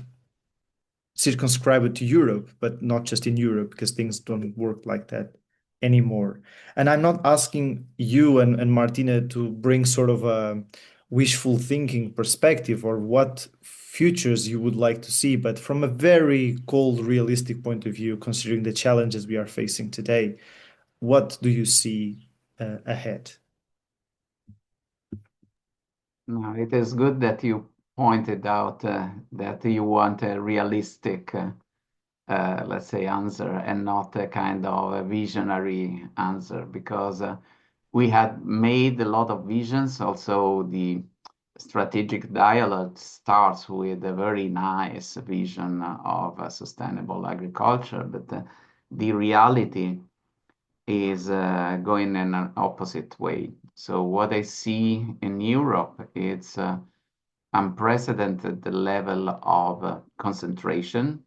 circumscribe it to Europe, but not just in Europe, because things don't work like that anymore. And I'm not asking you and Martina to bring sort of a wishful thinking perspective or what futures you would like to see, but from a very cold, realistic point of view, considering the challenges we are facing today, what do you see ahead? No, it is good that you pointed out that you want a realistic, let's say, answer and not a kind of a visionary answer, because we had made a lot of visions. Also, the strategic dialogue starts with a very nice vision of sustainable agriculture, but the reality is going in an opposite way. So what I see in Europe, it's unprecedented level of concentration,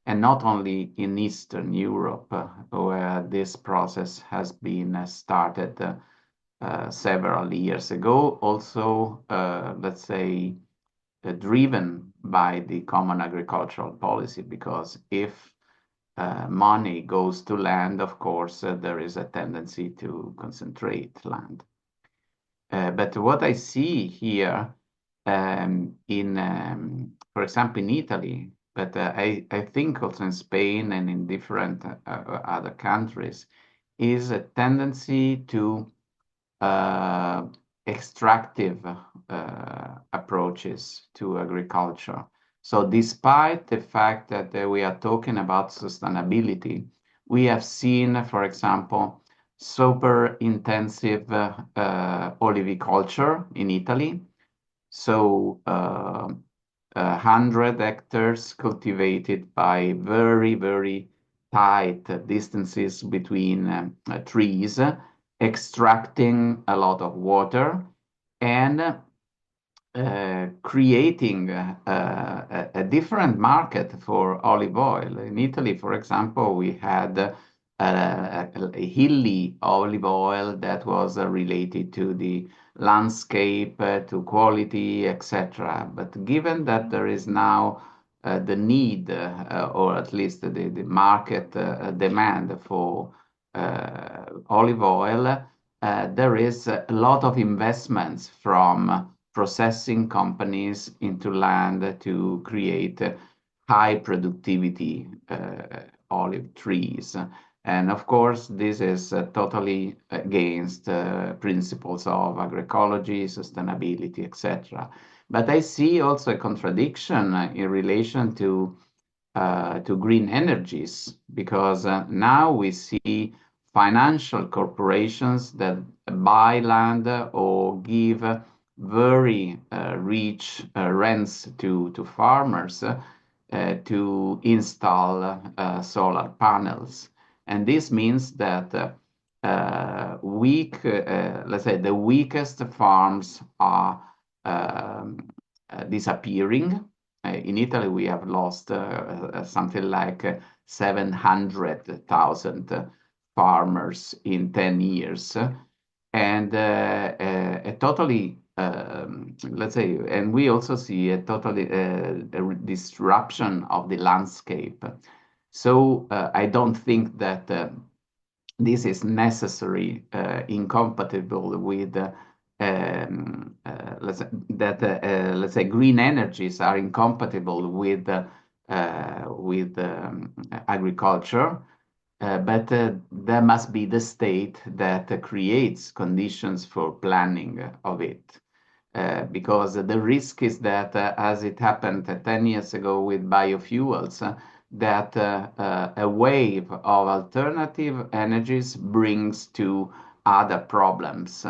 and not only in Eastern Europe, where this process has been started several years ago, also, let's say, driven by the common agricultural policy, because if money goes to land, of course, there is a tendency to concentrate land. But what I see here for example, in Italy, but I think also in Spain and in different other countries, is a tendency to extractive approaches to agriculture. So despite the fact that we are talking about sustainability, we have seen, for example, super intensive oliviculture in Italy. So 100 hectares cultivated by very, very tight distances between trees, extracting a lot of water and creating a different market for olive oil. In Italy, for example, we had a hilly olive oil that was related to the landscape, to quality, etc. But given that there is now the need, or at least the market demand for olive oil, there is a lot of investments from processing companies into land to create high productivity olive trees. And of course, this is totally against principles of agroecology, sustainability, etc. But I see also a contradiction in relation to green energies, because now we see financial corporations that buy land or give very rich rents to farmers to install solar panels. And this means that let's say the weakest farms are disappearing. In Italy, we have lost something like 700,000 farmers in 10 years. And a totally, let's say, and we also see a totally disruption of the landscape. So I don't think that this is necessary, incompatible with let's say green energies are incompatible with agriculture, but there must be the state that creates conditions for planning of it. Because the risk is that, as it happened 10 years ago with biofuels, that a wave of alternative energies brings to other problems.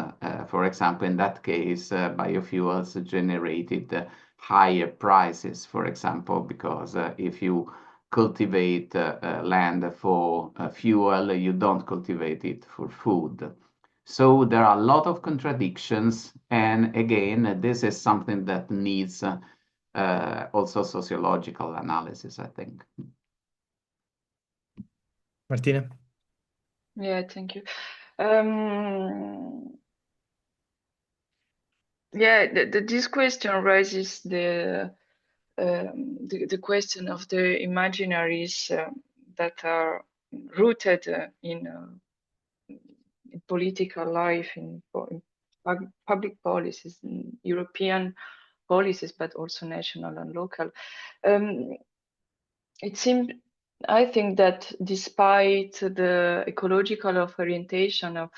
For example, in that case, biofuels generated higher prices, for example, because if you cultivate land for fuel, you don't cultivate it for food. So there are a lot of contradictions, and again, this is something that needs also sociological analysis, I think. Martina? Yeah, thank you. Yeah, this question raises the question of the imaginaries that are rooted in political life, in public policies, in European policies, but also national and local. It seems, I think that despite the ecological orientation of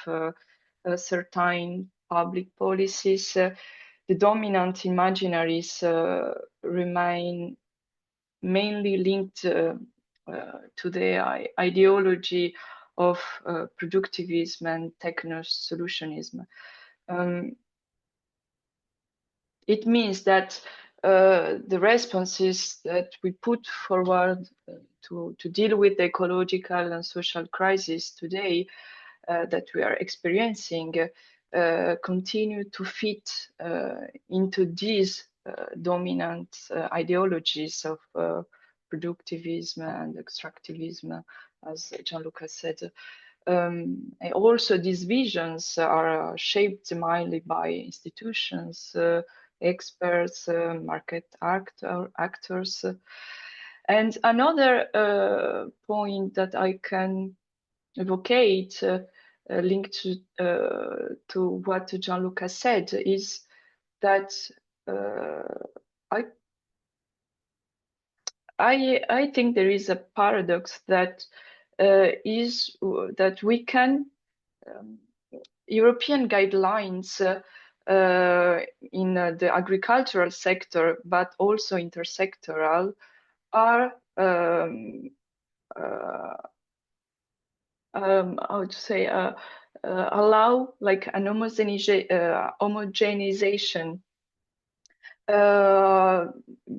certain public policies, the dominant imaginaries remain mainly linked to the ideology of productivism and techno-solutionism. It means that the responses that we put forward to deal with the ecological and social crisis today that we are experiencing continue to fit into these dominant ideologies of productivism and extractivism, as Gianluca said. And also, these visions are shaped mainly by institutions, experts, market actors. And another point that I can evocate, linked to what Gianluca said, is that I think there is a paradox that is that we can European guidelines in the agricultural sector, but also intersectoral, are how to say allow like an homogenization.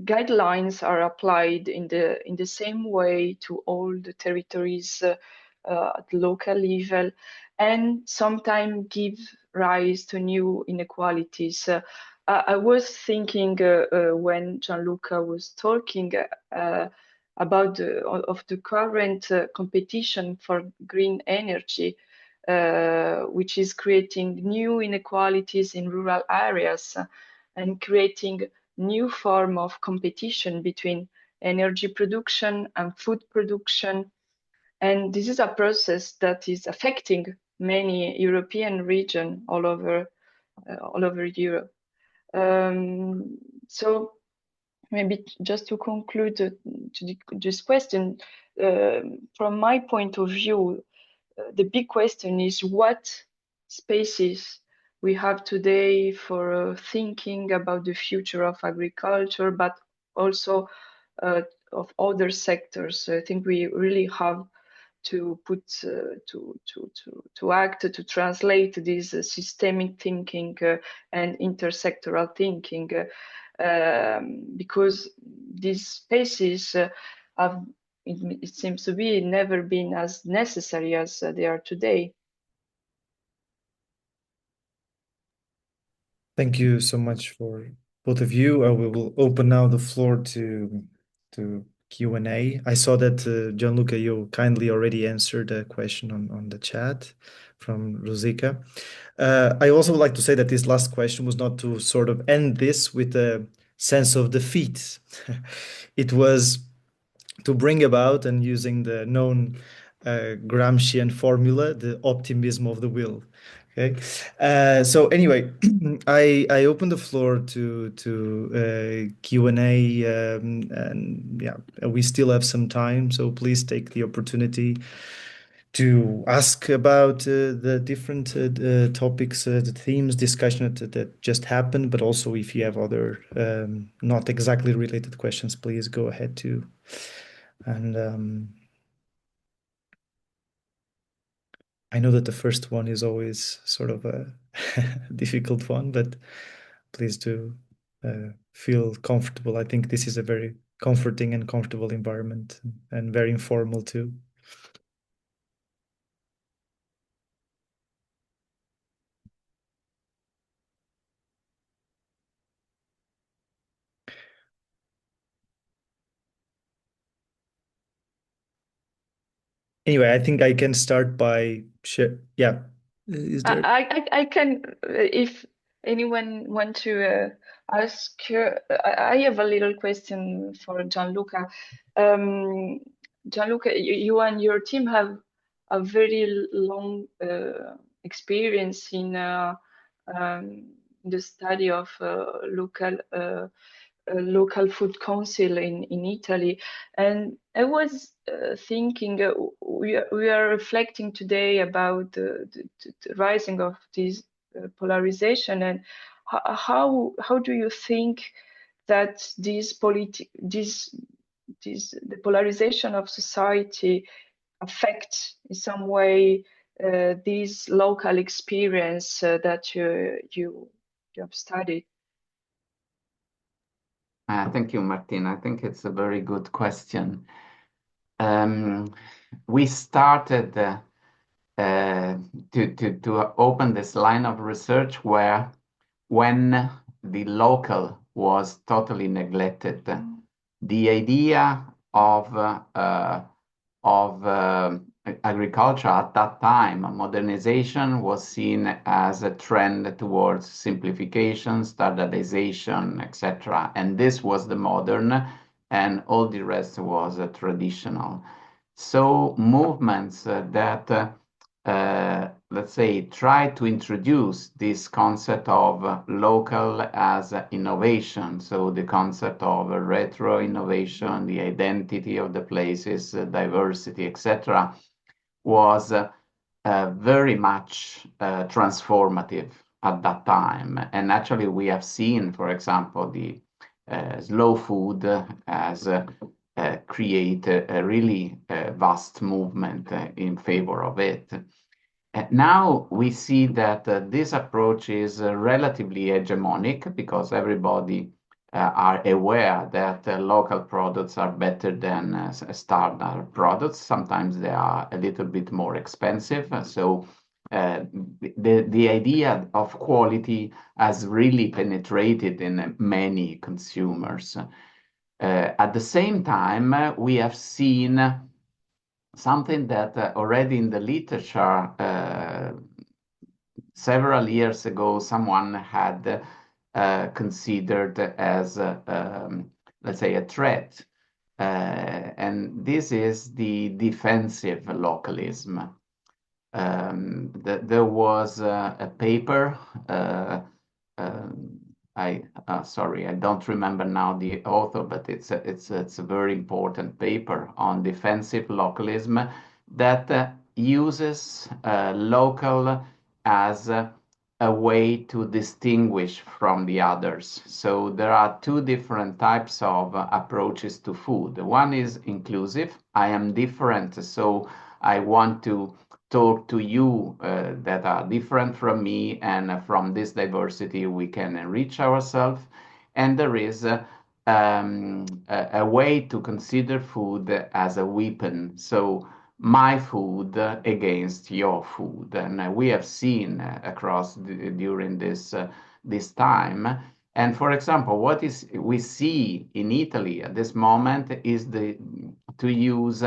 Guidelines are applied in the same way to all the territories at local level, and sometimes give rise to new inequalities. I was thinking when Gianluca was talking about the current competition for green energy, which is creating new inequalities in rural areas and creating new form of competition between energy production and food production. And this is a process that is affecting many European regions all over Europe. So maybe just to conclude to this question, from my point of view, the big question is what spaces we have today for thinking about the future of agriculture, but also of other sectors. I think we really have to put to act to translate this systemic thinking and intersectoral thinking, because these spaces have, it seems to be, never been as necessary as they are today. Thank you so much for both of you. We will open now the floor to Q&A. I saw that Gianluca, you kindly already answered a question on the chat from Rosica. I also would like to say that this last question was not to sort of end this with a sense of defeat. It was to bring about, and using the known Gramscian formula, the optimism of the will. Okay, so anyway, I open the floor to Q&A, and yeah, we still have some time, so please take the opportunity to ask about the different topics, the themes, discussion that just happened, but also if you have other not exactly related questions, please go ahead too. And I know that the first one is always sort of a difficult one, but please do feel comfortable. I think this is a very comforting and comfortable environment, and very informal too. Anyway, I think I can start by yeah. Is there? I can, if anyone want to ask, I have a little question for Gianluca. Gianluca, you and your team have a very long experience in the study of local food council in Italy, and I was thinking, we are reflecting today about the rising of this polarization, and how do you think that the polarization of society affects in some way this local experience that you have studied? Thank you, Martina. I think it's a very good question. We started to open this line of research when the local was totally neglected. The idea of agriculture at that time, modernization, was seen as a trend towards simplification, standardization, etc. And this was the modern, and all the rest was traditional. So movements that, let's say, try to introduce this concept of local as innovation, so the concept of retro innovation, the identity of the places, diversity, etc., was very much transformative at that time. And actually, we have seen, for example, the slow food as create a really vast movement in favor of it. Now we see that this approach is relatively hegemonic, because everybody are aware that local products are better than standard products. Sometimes they are a little bit more expensive. So the idea of quality has really penetrated in many consumers. At the same time, we have seen something that already in the literature several years ago someone had considered as, let's say, a threat. And this is the defensive localism. There was a paper sorry, I don't remember now the author, but it's a very important paper on defensive localism that uses local as a way to distinguish from the others. So there are two different types of approaches to food. One is inclusive. I am different, so I want to talk to you that are different from me, and from this diversity we can enrich ourselves. And there is a way to consider food as a weapon. So my food against your food, and we have seen across during this time. And for example, what is we see in Italy at this moment is to use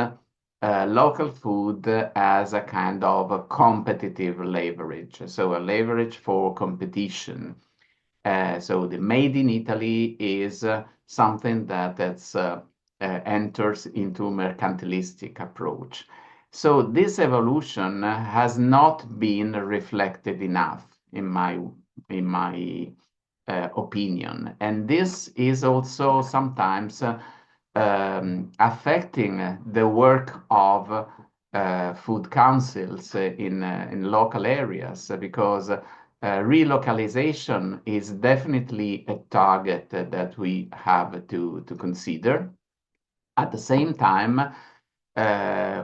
local food as a kind of a competitive leverage, so a leverage for competition. So the made in Italy is something that's enters into mercantilistic approach. So this evolution has not been reflected enough in my opinion, and this is also sometimes affecting the work of food councils in local areas, because relocalization is definitely a target that we have to consider. At the same time,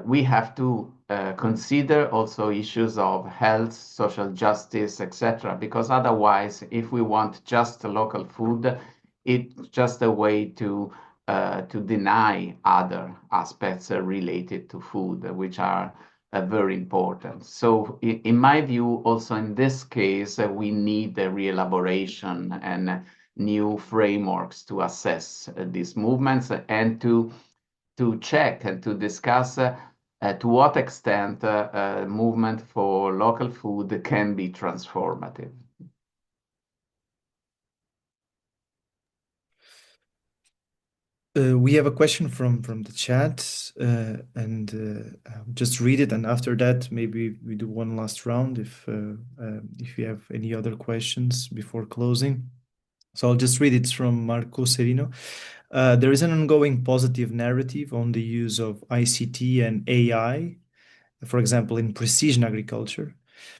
we have to consider also issues of health, social justice, etc. Because otherwise, if we want just local food, it's just a way to deny other aspects related to food, which are very important. So in my view, also in this case, we need a re-elaboration and new frameworks to assess these movements and to check and to discuss to what extent movement for local food can be transformative. We have a question from the chat, and I'll just read it, and after that, maybe we do one last round if you have any other questions before closing. So I'll just read it. It's from Marco Serino. There is an ongoing positive narrative on the use of ICT and AI, for example, in precision agriculture.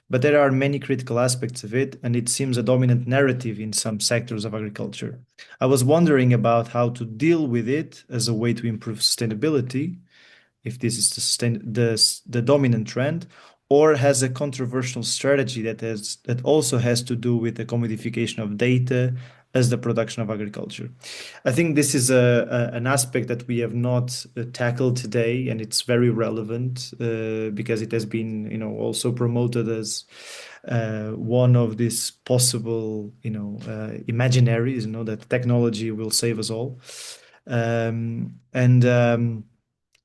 But there are many critical aspects of it, and it seems a dominant narrative in some sectors of agriculture. I was wondering about how to deal with it as a way to improve sustainability, if this is the dominant trend, or has a controversial strategy that also has to do with the commodification of data as the production of agriculture. I think this is an aspect that we have not tackled today, and it's very relevant because it has been, also promoted as one of these possible, imaginaries, that technology will save us all.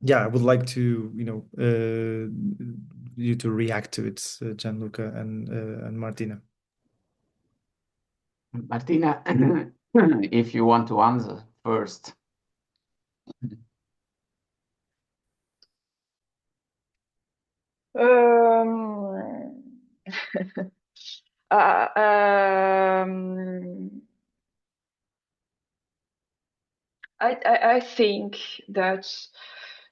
Yeah, I would like to, you to react to it, Gianluca and Martina. Martina, if you want to answer first. I think that,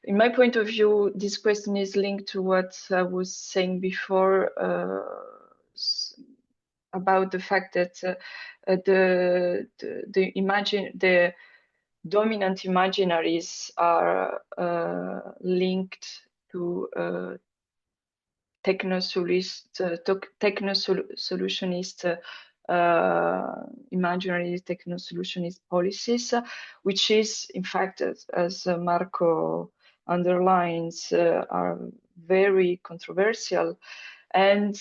in my point of view, this question is linked to what I was saying before about the fact that the dominant imaginaries are linked to techno-solutionist imaginary techno-solutionist policies, which is, in fact, as Marco underlines, are very controversial. And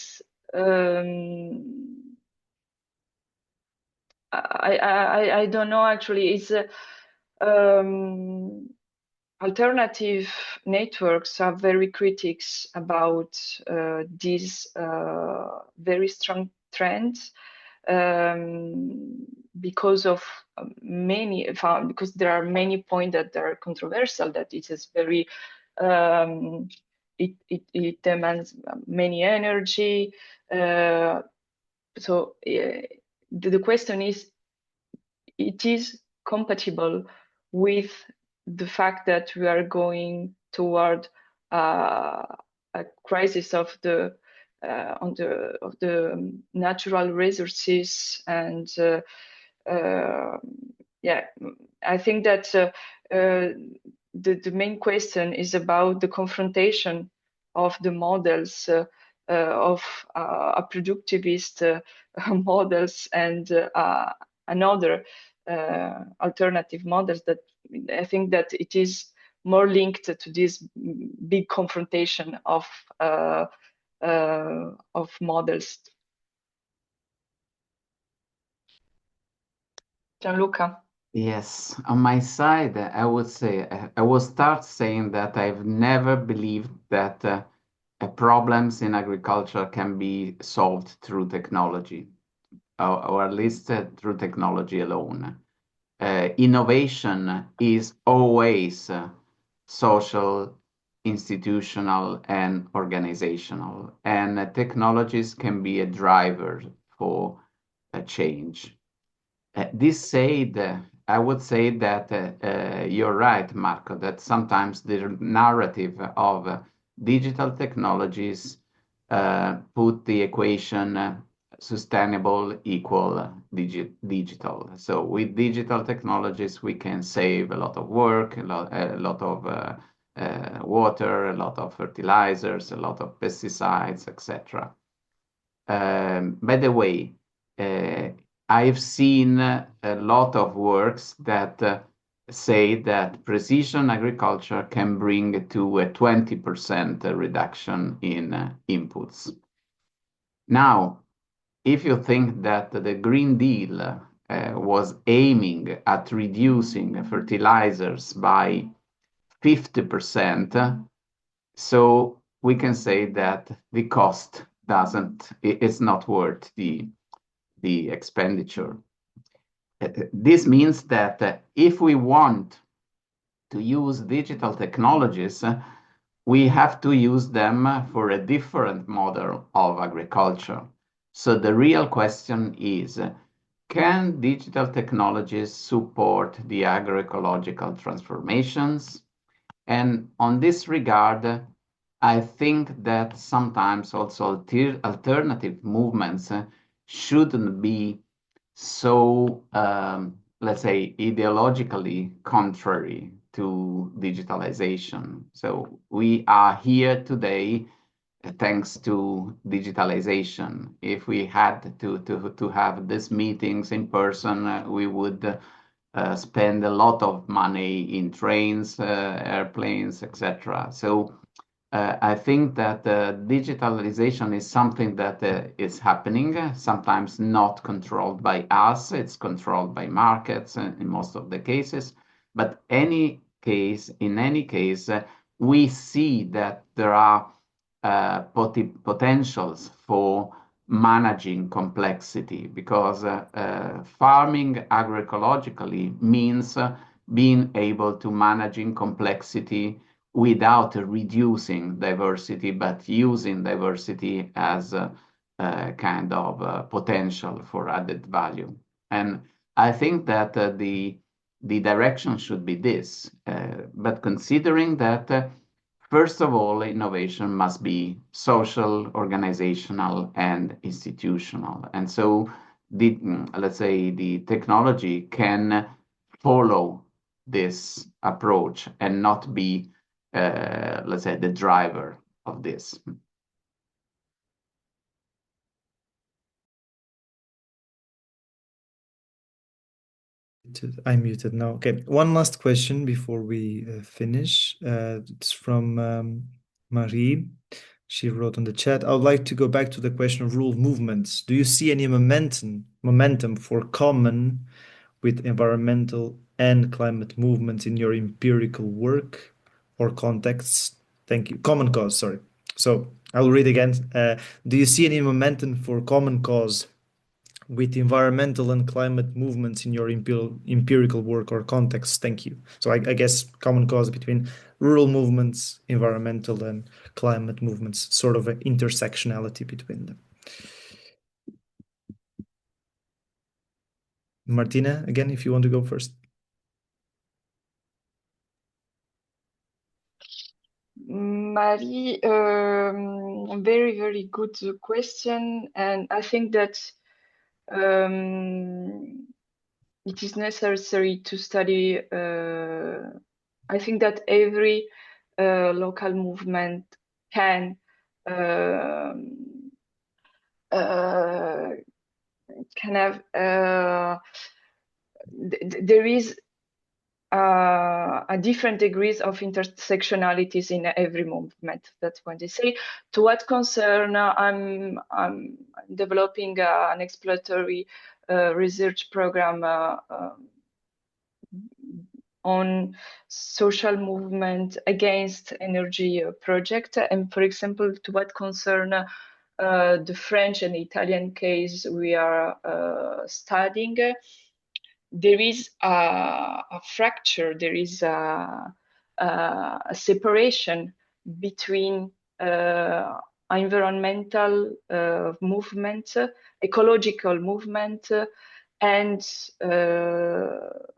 I don't know, actually. It's alternative networks are very critics about these very strong trends because of because there are many points that are controversial, that it is very it demands many energy. So the question is, it is compatible with the fact that we are going toward a crisis of the natural resources, and yeah, I think that the main question is about the confrontation of the models of a productivist models and another alternative models, that I think that it is more linked to this big confrontation of models. Gianluca. Yes, on my side, I would say, I will start saying that I've never believed that problems in agriculture can be solved through technology, or at least through technology alone. Innovation is always social, institutional, and organizational, and technologies can be a driver for a change. This said, I would say that you're right, Marco, that sometimes the narrative of digital technologies put the equation sustainable equal digital. So with digital technologies, we can save a lot of work, a lot of water, a lot of fertilizers, a lot of pesticides, etc. By the way, I've seen a lot of works that say that precision agriculture can bring to a 20% reduction in inputs. Now, if you think that the Green Deal was aiming at reducing fertilizers by 50%, so we can say that the cost it's not worth the expenditure. This means that if we want to use digital technologies, we have to use them for a different model of agriculture. So the real question is, can digital technologies support the agroecological transformations? And on this regard, I think that sometimes also alternative movements shouldn't be so, let's say, ideologically contrary to digitalization. So we are here today thanks to digitalization. If we had to have these meetings in person, we would spend a lot of money in trains, airplanes, etc. So I think that digitalization is something that is happening, sometimes not controlled by us, it's controlled by markets in most of the cases. But in any case, we see that there are potentials for managing complexity, because farming agroecologically means being able to managing complexity without reducing diversity, but using diversity as a kind of potential for added value. And I think that the direction should be this, but considering that first of all, innovation must be social, organizational, and institutional. And so let's say the technology can follow this approach and not be let's say, the driver of this. I'm muted now. Okay, one last question before we finish. It's from Marie. She wrote on the chat, I would like to go back to the question of rural movements. Do you see any momentum for common with environmental and climate movements in your empirical work or contexts? Thank you. Common cause, sorry. So I'll read again. Do you see any momentum for common cause with environmental and climate movements in your empirical work or context? Thank you. So I guess common cause between rural movements, environmental and climate movements, sort of an intersectionality between them. Martina, again, if you want to go first. Marie, very, very good question. And I think that it is necessary to study. I think that every local movement can have there is a different degrees of intersectionalities in every movement. That's what they say. To what concern, I'm developing an exploratory research program on social movement against energy project. And for example, to what concern the French and Italian case we are studying, there is a fracture, there is a separation between environmental movement, ecological movement, and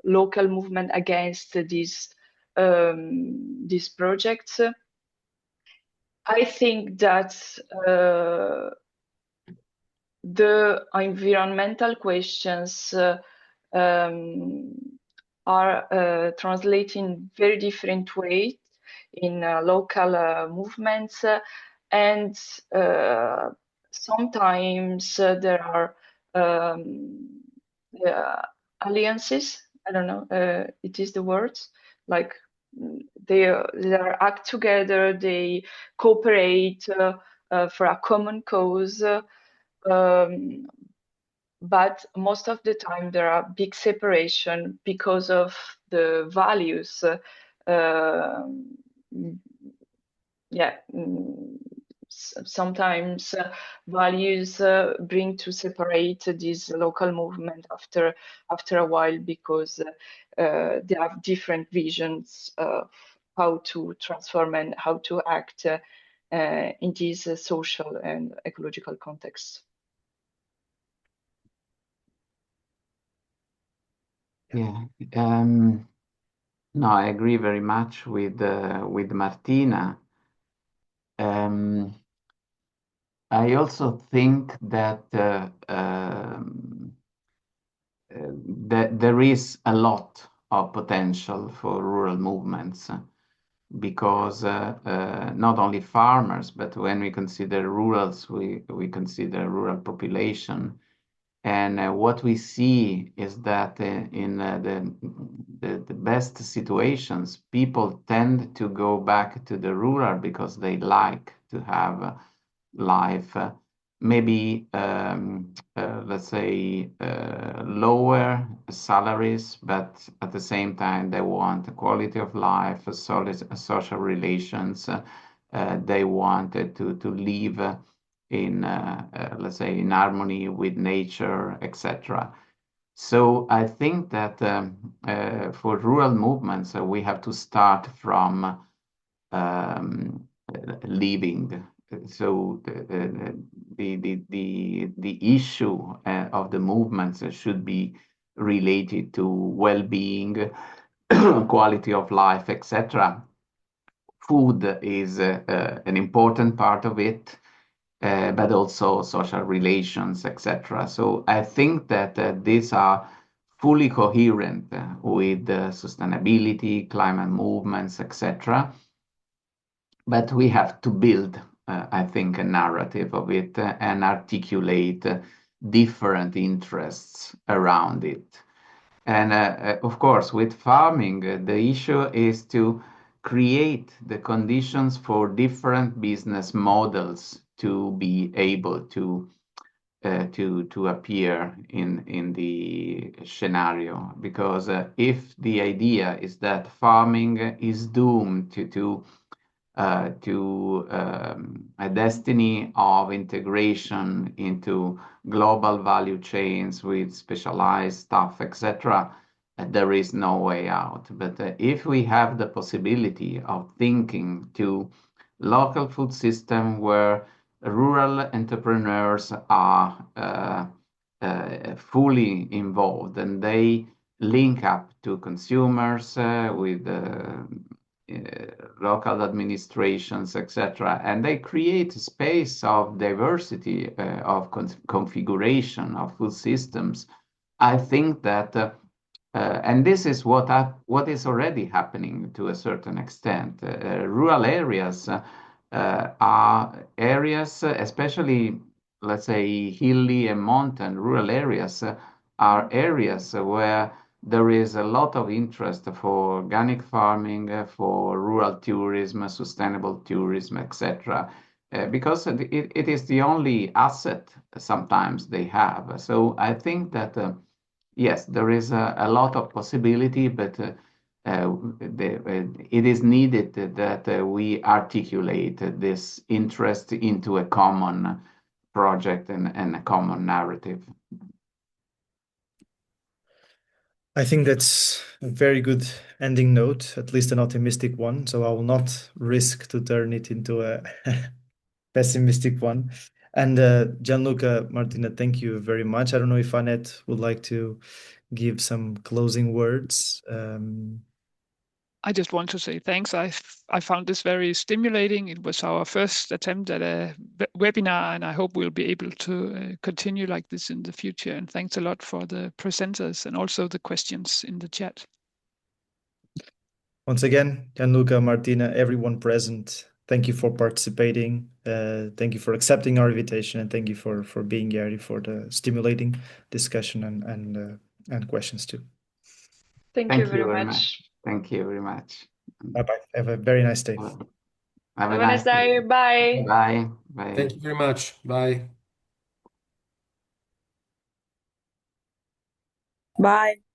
local movement against these projects. I think that the environmental questions are translating very different ways in local movements, and sometimes there are alliances. I don't know, it is the word, like they act together, they cooperate for a common cause. But most of the time there are big separation because of the values. Sometimes values bring to separate this local movement after a while, because they have different visions of how to transform and how to act in this social and ecological context. Yeah, no, I agree very much with Martina. I also think that that there is a lot of potential for rural movements, because not only farmers, but when we consider rurals, we consider rural population. And what we see is that in the best situations, people tend to go back to the rural because they like to have life, maybe let's say lower salaries, but at the same time they want a quality of life, a solid social relations. They wanted to live in let's say in harmony with nature, etc. So I think that for rural movements we have to start from living. So the issue of the movements should be related to well-being, quality of life, etc. Food is an important part of it, but also social relations, etc. So I think that these are fully coherent with sustainability, climate movements, etc. But we have to build, I think, a narrative of it and articulate different interests around it. And of course, with farming, the issue is to create the conditions for different business models to be able to appear in the scenario. Because if the idea is that farming is doomed to a destiny of integration into global value chains with specialized stuff, etc., there is no way out. But if we have the possibility of thinking to local food system where rural entrepreneurs are fully involved, and they link up to consumers with local administrations, etc., and they create a space of diversity of configuration of food systems. I think that, and this is what is already happening to a certain extent. Rural areas are areas, especially, let's say, hilly and mountain rural areas, are areas where there is a lot of interest for organic farming, for rural tourism, sustainable tourism, etc., because it is the only asset sometimes they have. So I think that, yes, there is a lot of possibility, but it is needed that we articulate this interest into a common project and a common narrative. I think that's a very good ending note, at least an optimistic one. So I will not risk to turn it into a pessimistic one. And Gianluca, Martina, thank you very much. I don't know if Annette would like to give some closing words. I just want to say thanks. I found this very stimulating. It was our first attempt at a webinar, and I hope we'll be able to continue like this in the future. And thanks a lot for the presenters and also the questions in the chat. Once again, Gianluca, Martina, everyone present, thank you for participating. Thank you for accepting our invitation, and thank you for being here for the stimulating discussion and questions too. Thank you very much. Thank you very much. Bye-bye. Have a very nice day. Have a nice day. Bye. Bye. Bye. Thank you very much. Bye. Bye.